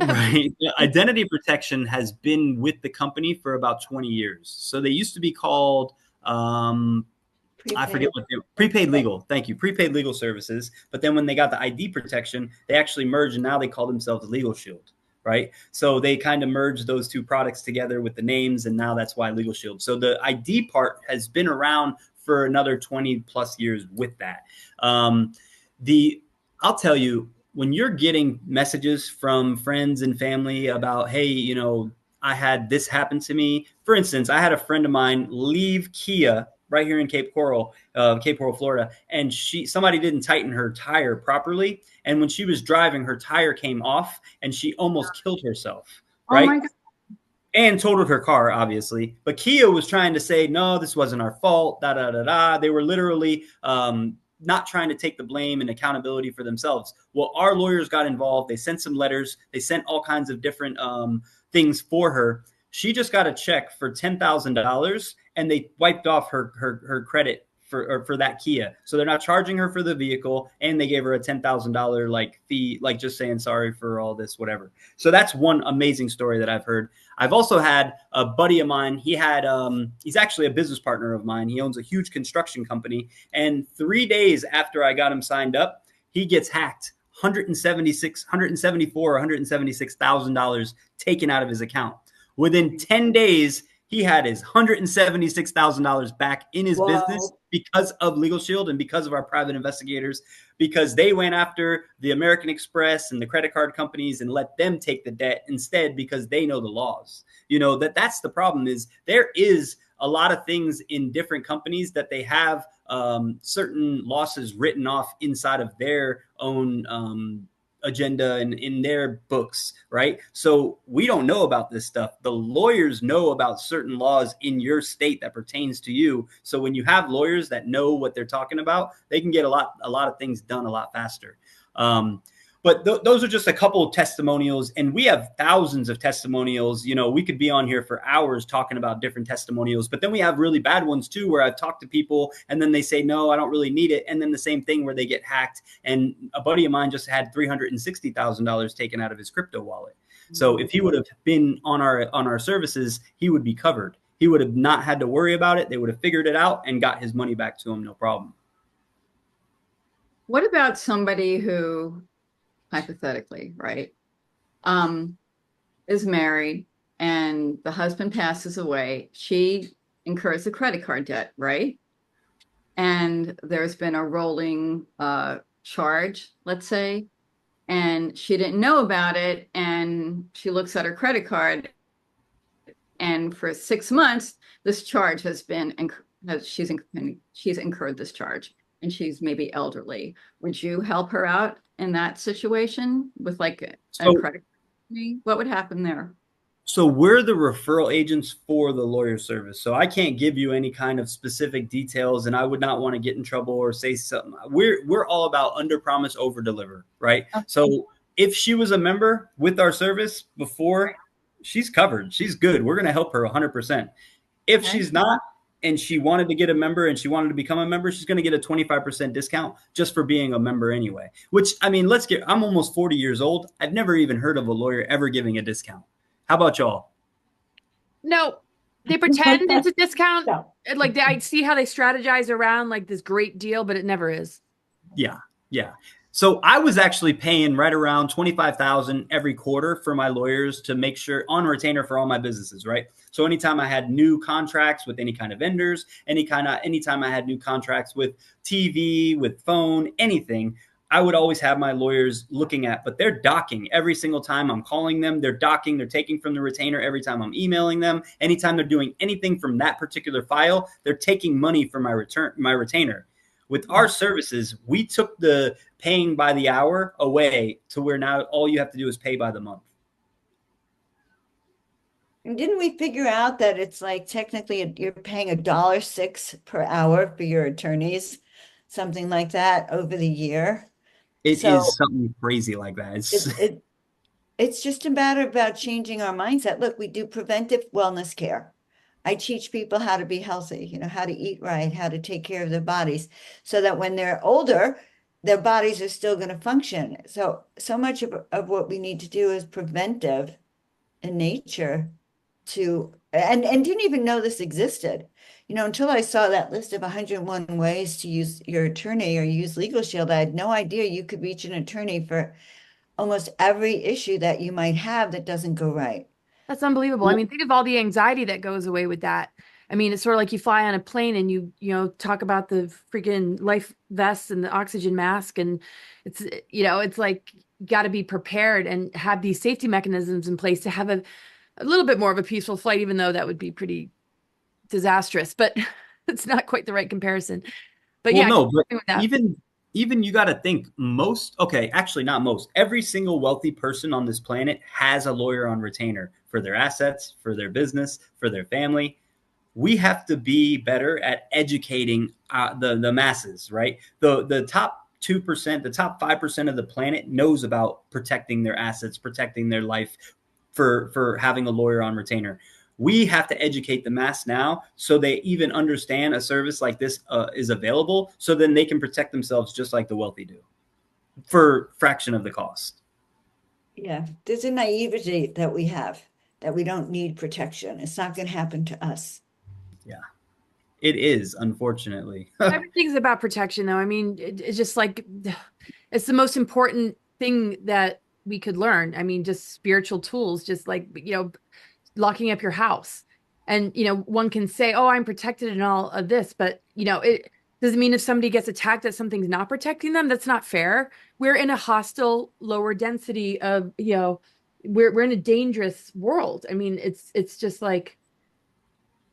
right? The identity protection has been with the company for about 20 years. So they used to be called, I forget Prepaid. what they were. Prepaid legal. Thank you. Prepaid legal services. But then when they got the ID protection, they actually merged, and now they call themselves Legal Shield, right? So they kind of merged those two products together with the names, and now that's why Legal Shield. So the ID part has been around for another 20 plus years with that. The I'll tell you, when you're getting messages from friends and family about, hey, I had this happen to me. For instance, I had a friend of mine leave Kia right here in Cape Coral, Florida, and somebody didn't tighten her tire properly, and when she was driving, her tire came off, and she almost killed herself, Oh right? my God. And totaled her car, obviously. But Kia was trying to say, no, this wasn't our fault, da da da da. They were literally not trying to take the blame and accountability for themselves. Well, our lawyers got involved. They sent some letters. They sent all kinds of different things for her. She just got a check for $10,000, and they wiped off her credit for that Kia. So they're not charging her for the vehicle, and they gave her a $10,000 like fee, like just saying sorry for all this, whatever. So that's one amazing story that I've heard. I've also had a buddy of mine. He's actually a business partner of mine. He owns a huge construction company. And 3 days after I got him signed up, he gets hacked. 174 $176,000 taken out of his account. Within 10 days, he had his $176,000 back in his business because of Legal Shield and because of our private investigators, because they went after the American Express and the credit card companies and let them take the debt instead, because they know the laws. That's the problem. Is there is a lot of things in different companies that they have certain losses written off inside of their own agenda and in their books, right? So we don't know about this stuff. The lawyers know about certain laws in your state that pertains to you. So when you have lawyers that know what they're talking about, they can get a lot of things done a lot faster. But those are just a couple of testimonials, and we have thousands of testimonials. We could be on here for hours talking about different testimonials, but then we have really bad ones too, where I've talked to people and then they say, no, I don't really need it. And then the same thing where they get hacked. And a buddy of mine just had $360,000 taken out of his crypto wallet. So if he would have been on our services, he would be covered. He would have not had to worry about it. They would have figured it out and got his money back to him, no problem. What about somebody who, hypothetically, right, is married and the husband passes away? She incurs a credit card debt, right? And there's been a rolling charge, let's say, and she didn't know about it, and she looks at her credit card, and for 6 months this charge has been she's incurred this charge, and she's maybe elderly. Would you help her out in that situation with like a credit card? What would happen there? So we're the referral agents for the lawyer service. So I can't give you any kind of specific details, and I would not want to get in trouble or say something. We're all about under promise, over deliver, right? Okay. So if she was a member with our service before, she's covered. She's good. We're going to help her 100%. If she's not, and she wanted to get a member and she wanted to become a member, she's going to get a 25% discount just for being a member anyway. Which, I mean, I'm almost 40 years old. I've never even heard of a lawyer ever giving a discount. How about y'all? No, they pretend it's a discount. No. Like I see how they strategize around like this great deal, but it never is. Yeah. So I was actually paying right around $25,000 every quarter for my lawyers to make sure on retainer for all my businesses, right? So anytime I had new contracts with any kind of vendors, anytime I had new contracts with TV, with phone, anything, I would always have my lawyers looking at, but they're docking every single time I'm calling them. They're docking, they're taking from the retainer every time I'm emailing them. Anytime they're doing anything from that particular file, they're taking money from my retainer. With our services, we took the paying by the hour away to where now all you have to do is pay by the month. And didn't we figure out that it's like technically you're paying $1.06 per hour for your attorneys, something like that over the year? It is So something crazy like that. It's it, it it's just a matter about changing our mindset. Look, we do preventive wellness care. I teach people how to be healthy, how to eat right, how to take care of their bodies, so that when they're older, their bodies are still going to function. So much of what we need to do is preventive in nature and didn't even know this existed, until I saw that list of 101 ways to use your attorney or use Legal Shield. I had no idea you could reach an attorney for almost every issue that you might have that doesn't go right. That's unbelievable. I mean, think of all the anxiety that goes away with that. I mean, it's sort of like you fly on a plane and you talk about the freaking life vest and the oxygen mask. And it's like you got to be prepared and have these safety mechanisms in place to have a little bit more of a peaceful flight, even though that would be pretty disastrous, but it's not quite the right comparison. But Well, yeah, no, but with that. even you got to think okay, actually not most. Every single wealthy person on this planet has a lawyer on retainer for their assets, for their business, for their family. We have to be better at educating the masses, right? The top 2%, the top 5% of the planet knows about protecting their assets, protecting their life for having a lawyer on retainer. We have to educate the mass now so they even understand a service like this is available, so then they can protect themselves just like the wealthy do for fraction of the cost. Yeah, there's a naivety that we have, that we don't need protection. It's not going to happen to us. Yeah, it is, unfortunately. Everything's about protection, though. I mean, it's just like it's the most important thing that we could learn. I mean, just spiritual tools, just like, locking up your house. And, one can say, oh, I'm protected and all of this, but, it doesn't mean if somebody gets attacked that something's not protecting them. That's not fair. We're in a hostile, lower density of, we're in a dangerous world. I mean, it's just like,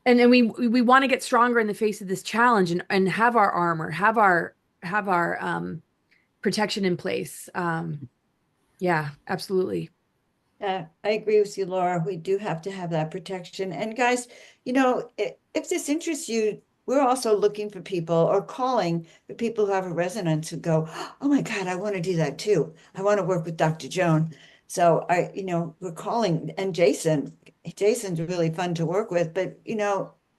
and we want to get stronger in the face of this challenge and have our armor, have our protection in place. Yeah, absolutely. I agree with you, Laura. We do have to have that protection. And guys, if this interests you, we're also looking for people or calling for people who have a resonance who go, oh my God, I want to do that too. I want to work with Dr. Joan. So we're calling, and Jason's really fun to work with, but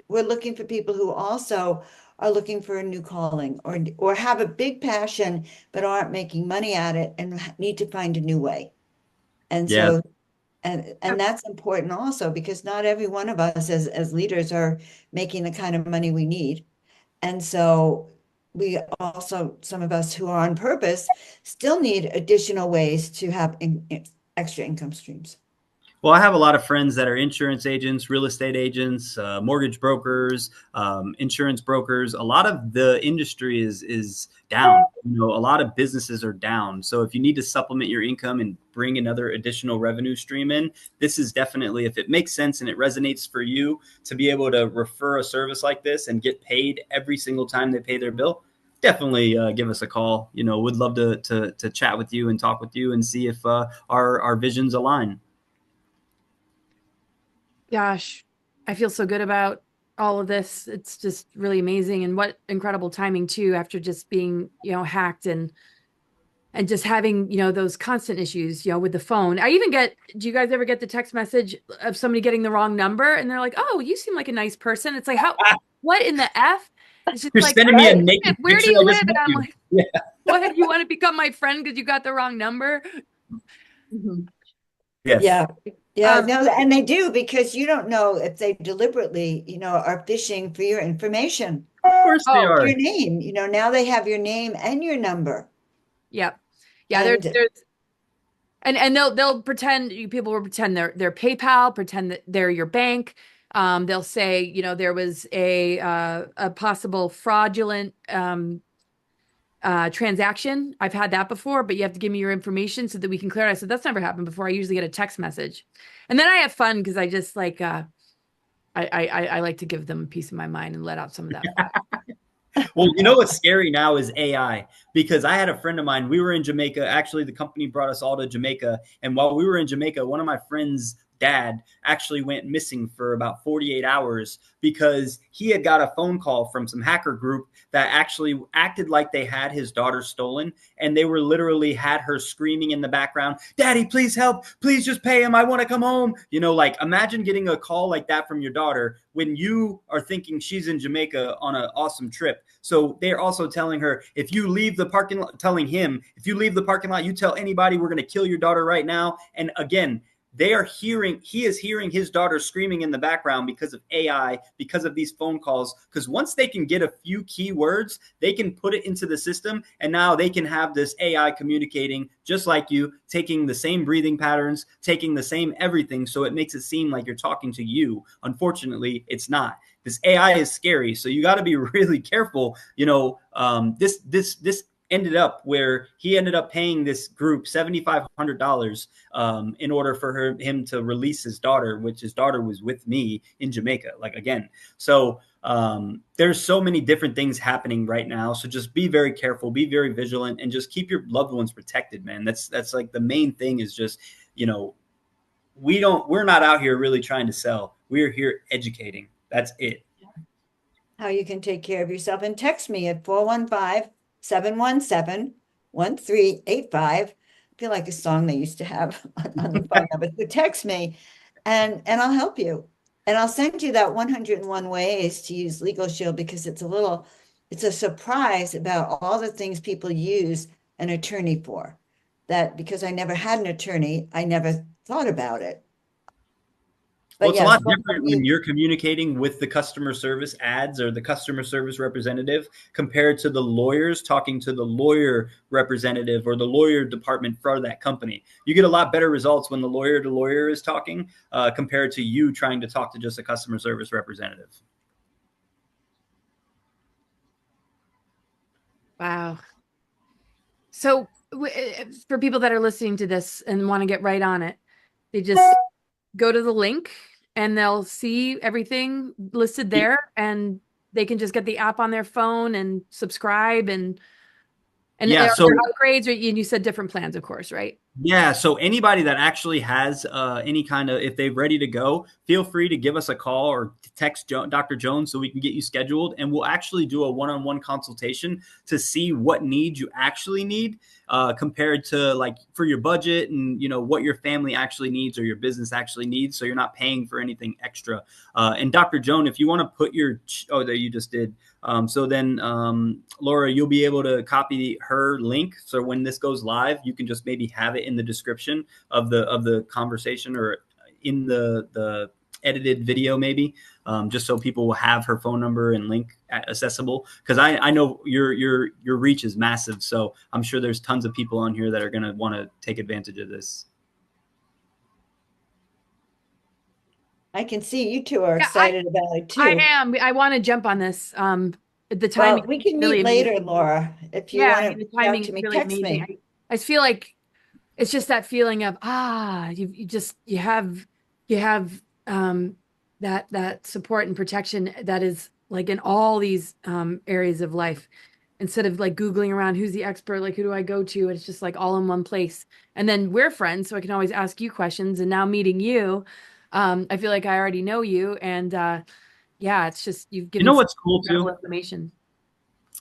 we're looking for people who also are looking for a new calling or have a big passion but aren't making money at it and need to find a new way. And Yeah. so and that's important also, because not every one of us as leaders are making the kind of money we need. And so we also, some of us who are on purpose, still need additional ways to have extra income streams. Well, I have a lot of friends that are insurance agents, real estate agents, mortgage brokers, insurance brokers. A lot of the industry is down. A lot of businesses are down. So if you need to supplement your income and bring another additional revenue stream in, this is definitely, if it makes sense and it resonates for you to be able to refer a service like this and get paid every single time they pay their bill, definitely give us a call. Would love to chat with you and talk with you and see if our visions align. Gosh, I feel so good about all of this. It's just really amazing. And what incredible timing too, after just being, hacked and just having, those constant issues, with the phone. Do you guys ever get the text message of somebody getting the wrong number? And they're like, oh, you seem like a nice person. It's like, what in the F? It's just You're like, sending me a naked where do picture. you I live? just And met I'm you. like, Yeah. what? You want to become my friend because you got the wrong number? Mhm. Yes. Yeah. Yeah, Um, no, and they do, because you don't know if they deliberately, are fishing for your information, Of course they oh, are. your name, now they have your name and your number. yep. Yeah, And there's and they'll pretend, people will pretend they're PayPal, pretend that they're your bank. They'll say, there was a possible fraudulent transaction. I've had that before, but you have to give me your information so that we can clear it. I said, that's never happened before. I usually get a text message. And then I have fun because I just like I like to give them a piece of my mind and let out some of that fire. Well, what's scary now is AI, because I had a friend of mine. We were in Jamaica. Actually, the company brought us all to Jamaica. And while we were in Jamaica, one of my friend's dad actually went missing for about 48 hours because he had got a phone call from some hacker group that actually acted like they had his daughter stolen. And they were literally had her screaming in the background, "Daddy, please help. Please just pay him. I want to come home." You know, like imagine getting a call like that from your daughter when you are thinking she's in Jamaica on an awesome trip. So they're also telling her, if you leave the parking lot, telling him, if you leave the parking lot, you tell anybody, we're going to kill your daughter right now. And again, he is hearing his daughter screaming in the background because of AI, because of these phone calls. Because once they can get a few keywords, they can put it into the system. And now they can have this AI communicating just like you, taking the same breathing patterns, taking the same everything. So it makes it seem like you're talking to you. Unfortunately, it's not. This AI is scary. So you got to be really careful. You know, this ended up where he ended up paying this group $7,500 in order for him to release his daughter, which his daughter was with me in Jamaica. Like, again, so there's so many different things happening right now. So just be very careful, be very vigilant, and just keep your loved ones protected, man. That's like the main thing is just, you know, we're not out here really trying to sell. We're here educating. That's it. How you can take care of yourself, and text me at 415-717-1385. I feel like a song they used to have on the phone number. So text me and I'll help you. And I'll send you that 101 ways to use Legal Shield, because it's a surprise about all the things people use an attorney for. That because I never had an attorney, I never thought about it. Well, it's a lot different when you're communicating with the customer service ads or the customer service representative compared to the lawyers talking to the lawyer representative or the lawyer department for that company. You get a lot better results when the lawyer to lawyer is talking compared to you trying to talk to just a customer service representative. Wow. So for people that are listening to this and want to get right on it, they just go to the link and they'll see everything listed there, and they can just get the app on their phone and subscribe and yeah, so upgrades, or you said different plans, of course, right? Yeah. So anybody that actually has any kind of, if they're ready to go, feel free to give us a call or text Dr. Jones so we can get you scheduled. And we'll actually do a one-on-one consultation to see what needs you actually need compared to like for your budget and, you know, what your family actually needs or your business actually needs. So you're not paying for anything extra. And Dr. Joan, if you want to put your, oh, there you just did. So then, Laura, you'll be able to copy her link. So when this goes live, you can just maybe have it in the description of the conversation or in the edited video, maybe, just so people will have her phone number and link accessible. Because I know your reach is massive, so I'm sure there's tons of people on here that are going to want to take advantage of this. I can see you two are excited about it too. I am. I want to jump on this. The timing. Well, we can meet later, Laura. If you want to talk to me, really text amazing. me. I just feel like it's just that feeling of you have that support and protection that is like in all these areas of life. Instead of like Googling around who's the expert, like who do I go to? It's just like all in one place. And then we're friends, so I can always ask you questions. And now meeting you, I feel like I already know you. And yeah, it's just you've given what's cool too? Information.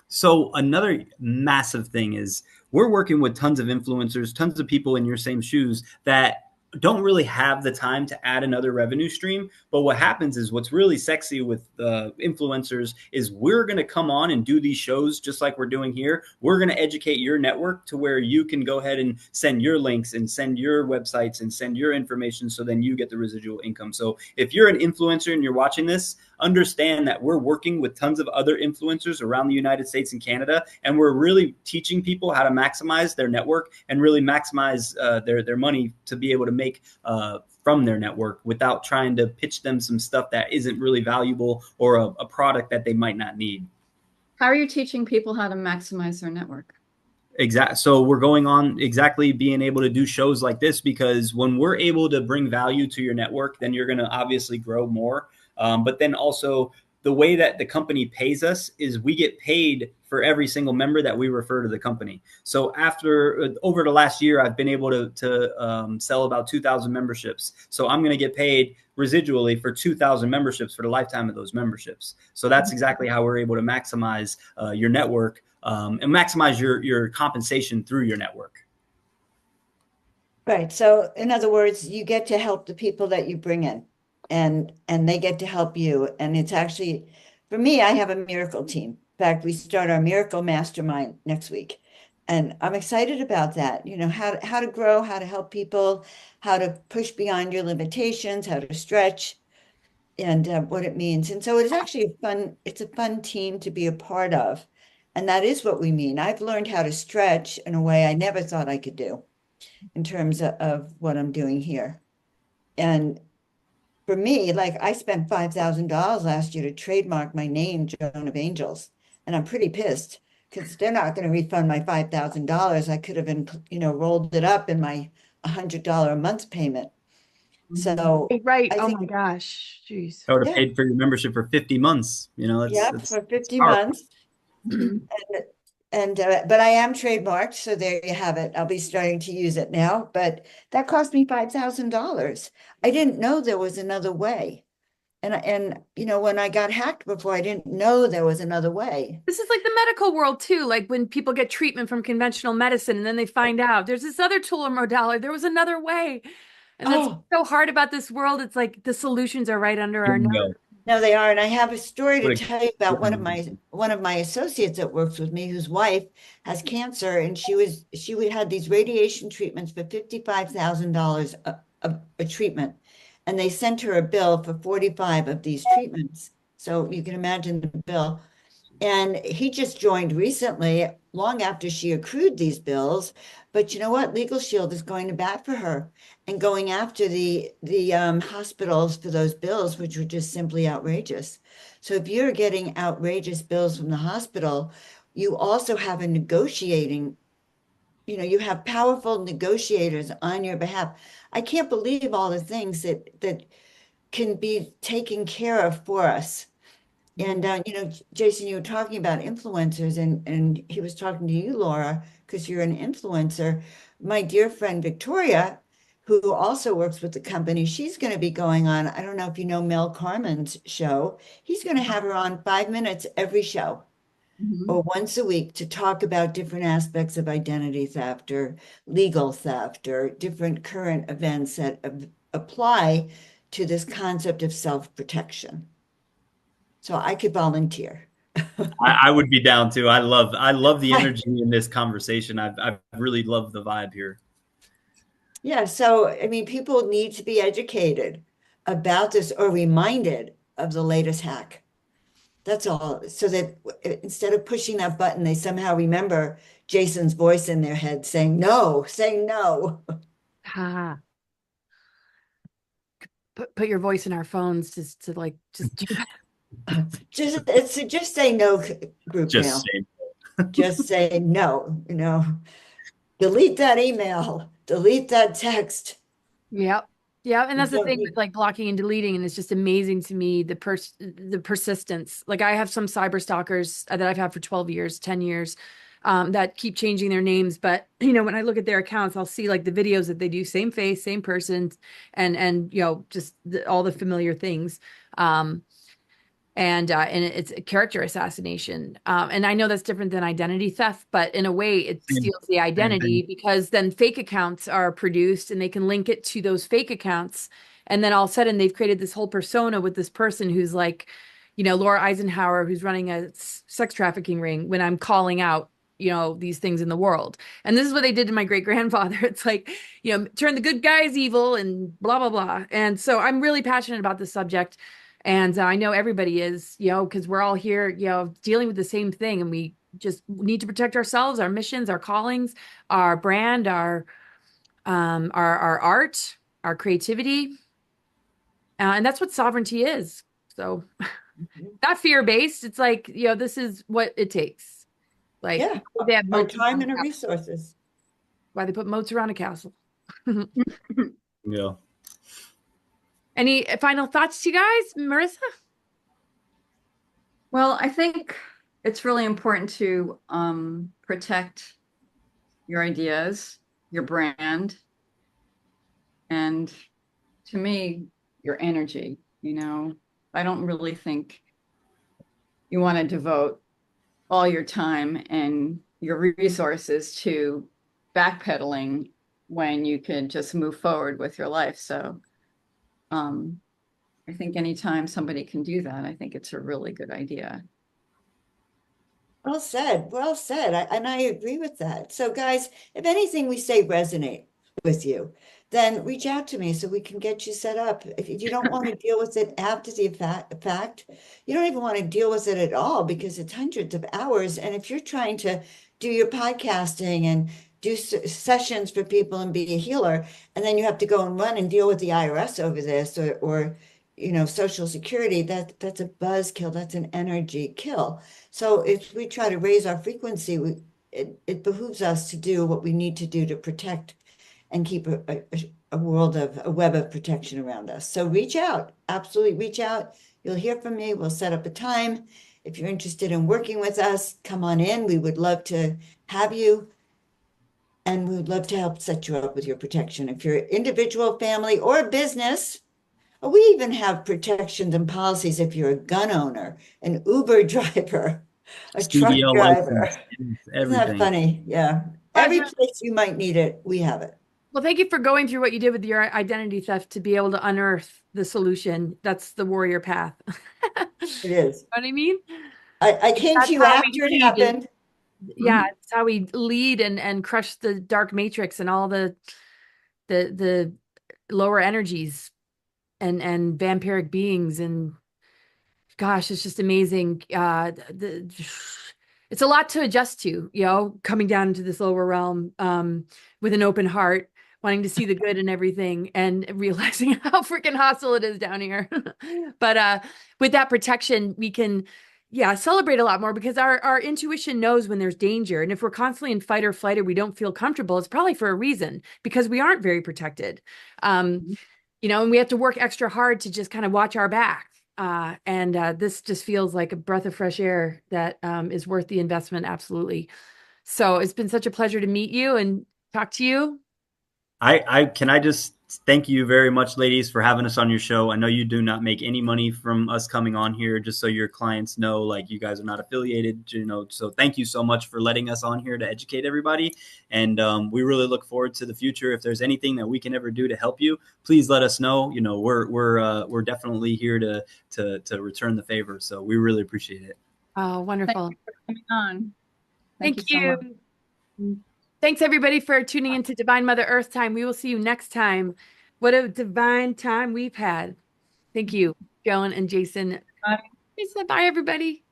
So another massive thing is we're working with tons of influencers, tons of people in your same shoes that don't really have the time to add another revenue stream. But what happens is what's really sexy with influencers is we're going to come on and do these shows just like we're doing here. We're going to educate your network to where you can go ahead and send your links and send your websites and send your information. So then you get the residual income. So if you're an influencer and you're watching this, understand that we're working with tons of other influencers around the United States and Canada, and we're really teaching people how to maximize their network and really maximize their money to be able to make from their network without trying to pitch them some stuff that isn't really valuable or a product that they might not need. How are you teaching people how to maximize their network? Exactly. So we're going on exactly being able to do shows like this, because when we're able to bring value to your network, then you're going to obviously grow more. But then also the way that the company pays us is we get paid for every single member that we refer to the company. So over the last year, I've been able to sell about 2,000 memberships. So I'm going to get paid residually for 2,000 memberships for the lifetime of those memberships. So that's exactly how we're able to maximize your network and maximize your compensation through your network. Right. So in other words, you get to help the people that you bring in and they get to help you. And it's actually, for me, I have a miracle team. In fact, we start our miracle mastermind next week. And I'm excited about that. You know, how to grow, how to help people, how to push beyond your limitations, how to stretch, and what it means. And so it's actually it's a fun team to be a part of. And that is what we mean. I've learned how to stretch in a way I never thought I could do in terms of what I'm doing here. And for me, like I spent $5,000 last year to trademark my name, Joan of Angels. And I'm pretty pissed because they're not going to refund my $5,000. I could have been, rolled it up in my $100 a month payment. So Right. I Oh think, my gosh. Jeez. I would have yeah, paid for your membership for 50 months. for 50 powerful. months. But I am trademarked, so there you have it. I'll be starting to use it now, but that cost me $5,000. I didn't know there was another way. And when I got hacked before, I didn't know there was another way. This is like the medical world too, like when people get treatment from conventional medicine and then they find out there's this other tool or modality, there was another way. And that's Oh, so hard about this world. It's like the solutions are right under our nose. no, they are. And I have a story to What tell you about one of a- my associates that works with me, whose wife has cancer, and she had these radiation treatments for $55,000 a treatment. And they sent her a bill for 45 of these treatments. So you can imagine the bill. And he just joined recently, long after she accrued these bills. But you know what? Legal Shield is going to bat for her and going after the hospitals for those bills, which were just simply outrageous. So if you're getting outrageous bills from the hospital, you also have a negotiating, you have powerful negotiators on your behalf. I can't believe all the things that can be taken care of for us. And Jason, you were talking about influencers, and he was talking to you, Laura, because you're an influencer. My dear friend Victoria, who also works with the company, she's going to be going on. I don't know if you know Mel Carmen's show. He's going to have her on 5 minutes every show or once a week to talk about different aspects of identity theft or legal theft or different current events that apply to this concept of self-protection. So I could volunteer. I would be down too. I love the energy in this conversation. I've really loved the vibe here. Yeah, so I mean, people need to be educated about this or reminded of the latest hack. That's all. So that instead of pushing that button, they somehow remember Jason's voice in their head saying no, saying no. Ha. Put your voice in our phones just do that. Just say no, group Just mail. saying. Just say no, delete that email, delete that text. Yep. Yeah, and that's the Don't thing need with like blocking and deleting, and it's just amazing to me the persistence. Like I have some cyber stalkers that I've had for 12 years, 10 years, that keep changing their names. But when I look at their accounts, I'll see like the videos that they do, same face, same person, and just all the familiar things. And it's a character assassination. And I know that's different than identity theft, but in a way it steals the identity because then fake accounts are produced and they can link it to those fake accounts. And then all of a sudden they've created this whole persona with this person who's like, Laura Eisenhower, who's running a sex trafficking ring when I'm calling out, these things in the world. And this is what they did to my great grandfather. It's like, turn the good guys evil and blah, blah, blah. And so I'm really passionate about this subject. And I know everybody is, because we're all here, dealing with the same thing. And we just need to protect ourselves, our missions, our callings, our brand, our art, our creativity. And that's what sovereignty is. So not fear-based. It's like, this is what it takes. Like Yeah, they have our moats time around and a our castle. resources. Why they put moats around a castle. Yeah. Any final thoughts, you guys? Marissa? Well, I think it's really important to protect your ideas, your brand, and to me, your energy. I don't really think you want to devote all your time and your resources to backpedaling when you can just move forward with your life. So I think anytime somebody can do that, I think it's a really good idea. Well said. Well said. And I agree with that. So, guys, if anything we say resonate with you, then reach out to me so we can get you set up. If you don't want to deal with it after the fact, you don't even want to deal with it at all because it's hundreds of hours. And if you're trying to do your podcasting and do sessions for people and be a healer, and then you have to go and run and deal with the IRS over this or Social Security, that's a buzzkill. That's an energy kill. So if we try to raise our frequency, it behooves us to do what we need to do to protect and keep a web of protection around us. So reach out, absolutely reach out. You'll hear from me. We'll set up a time. If you're interested in working with us, come on in. We would love to have you. And we would love to help set you up with your protection. If you're an individual, family, or a business, we even have protections and policies if you're a gun owner, an Uber driver, a truck CDL driver. license, Isn't that everything. funny? Yeah. Every Pleasure. place you might need it, we have it. Well, thank you for going through what you did with your identity theft to be able to unearth the solution. That's the warrior path. It is. Know what I mean? I came to That's you how we after it lead. happened. Yeah, it's how we lead and crush the dark matrix and all the lower energies and vampiric beings. And gosh, it's just amazing. It's a lot to adjust to, coming down into this lower realm with an open heart, wanting to see the good in everything and realizing how freaking hostile it is down here. But with that protection, we can, yeah, celebrate a lot more because our intuition knows when there's danger. And if we're constantly in fight or flight or we don't feel comfortable, it's probably for a reason because we aren't very protected. And we have to work extra hard to just kind of watch our back. And this just feels like a breath of fresh air that is worth the investment. Absolutely. So it's been such a pleasure to meet you and talk to you. I just thank you very much, ladies, for having us on your show. I know you do not make any money from us coming on here, just so your clients know, like you guys are not affiliated, so thank you so much for letting us on here to educate everybody. And we really look forward to the future. If there's anything that we can ever do to help you, please let us know. We're definitely here to return the favor. So we really appreciate it. Oh, wonderful. Thank you for coming on. Thank you so much. Thanks everybody for tuning into Divine Mother Earth Time. We will see you next time. What a divine time we've had. Thank you, Joan and Jason. Bye. Bye, everybody.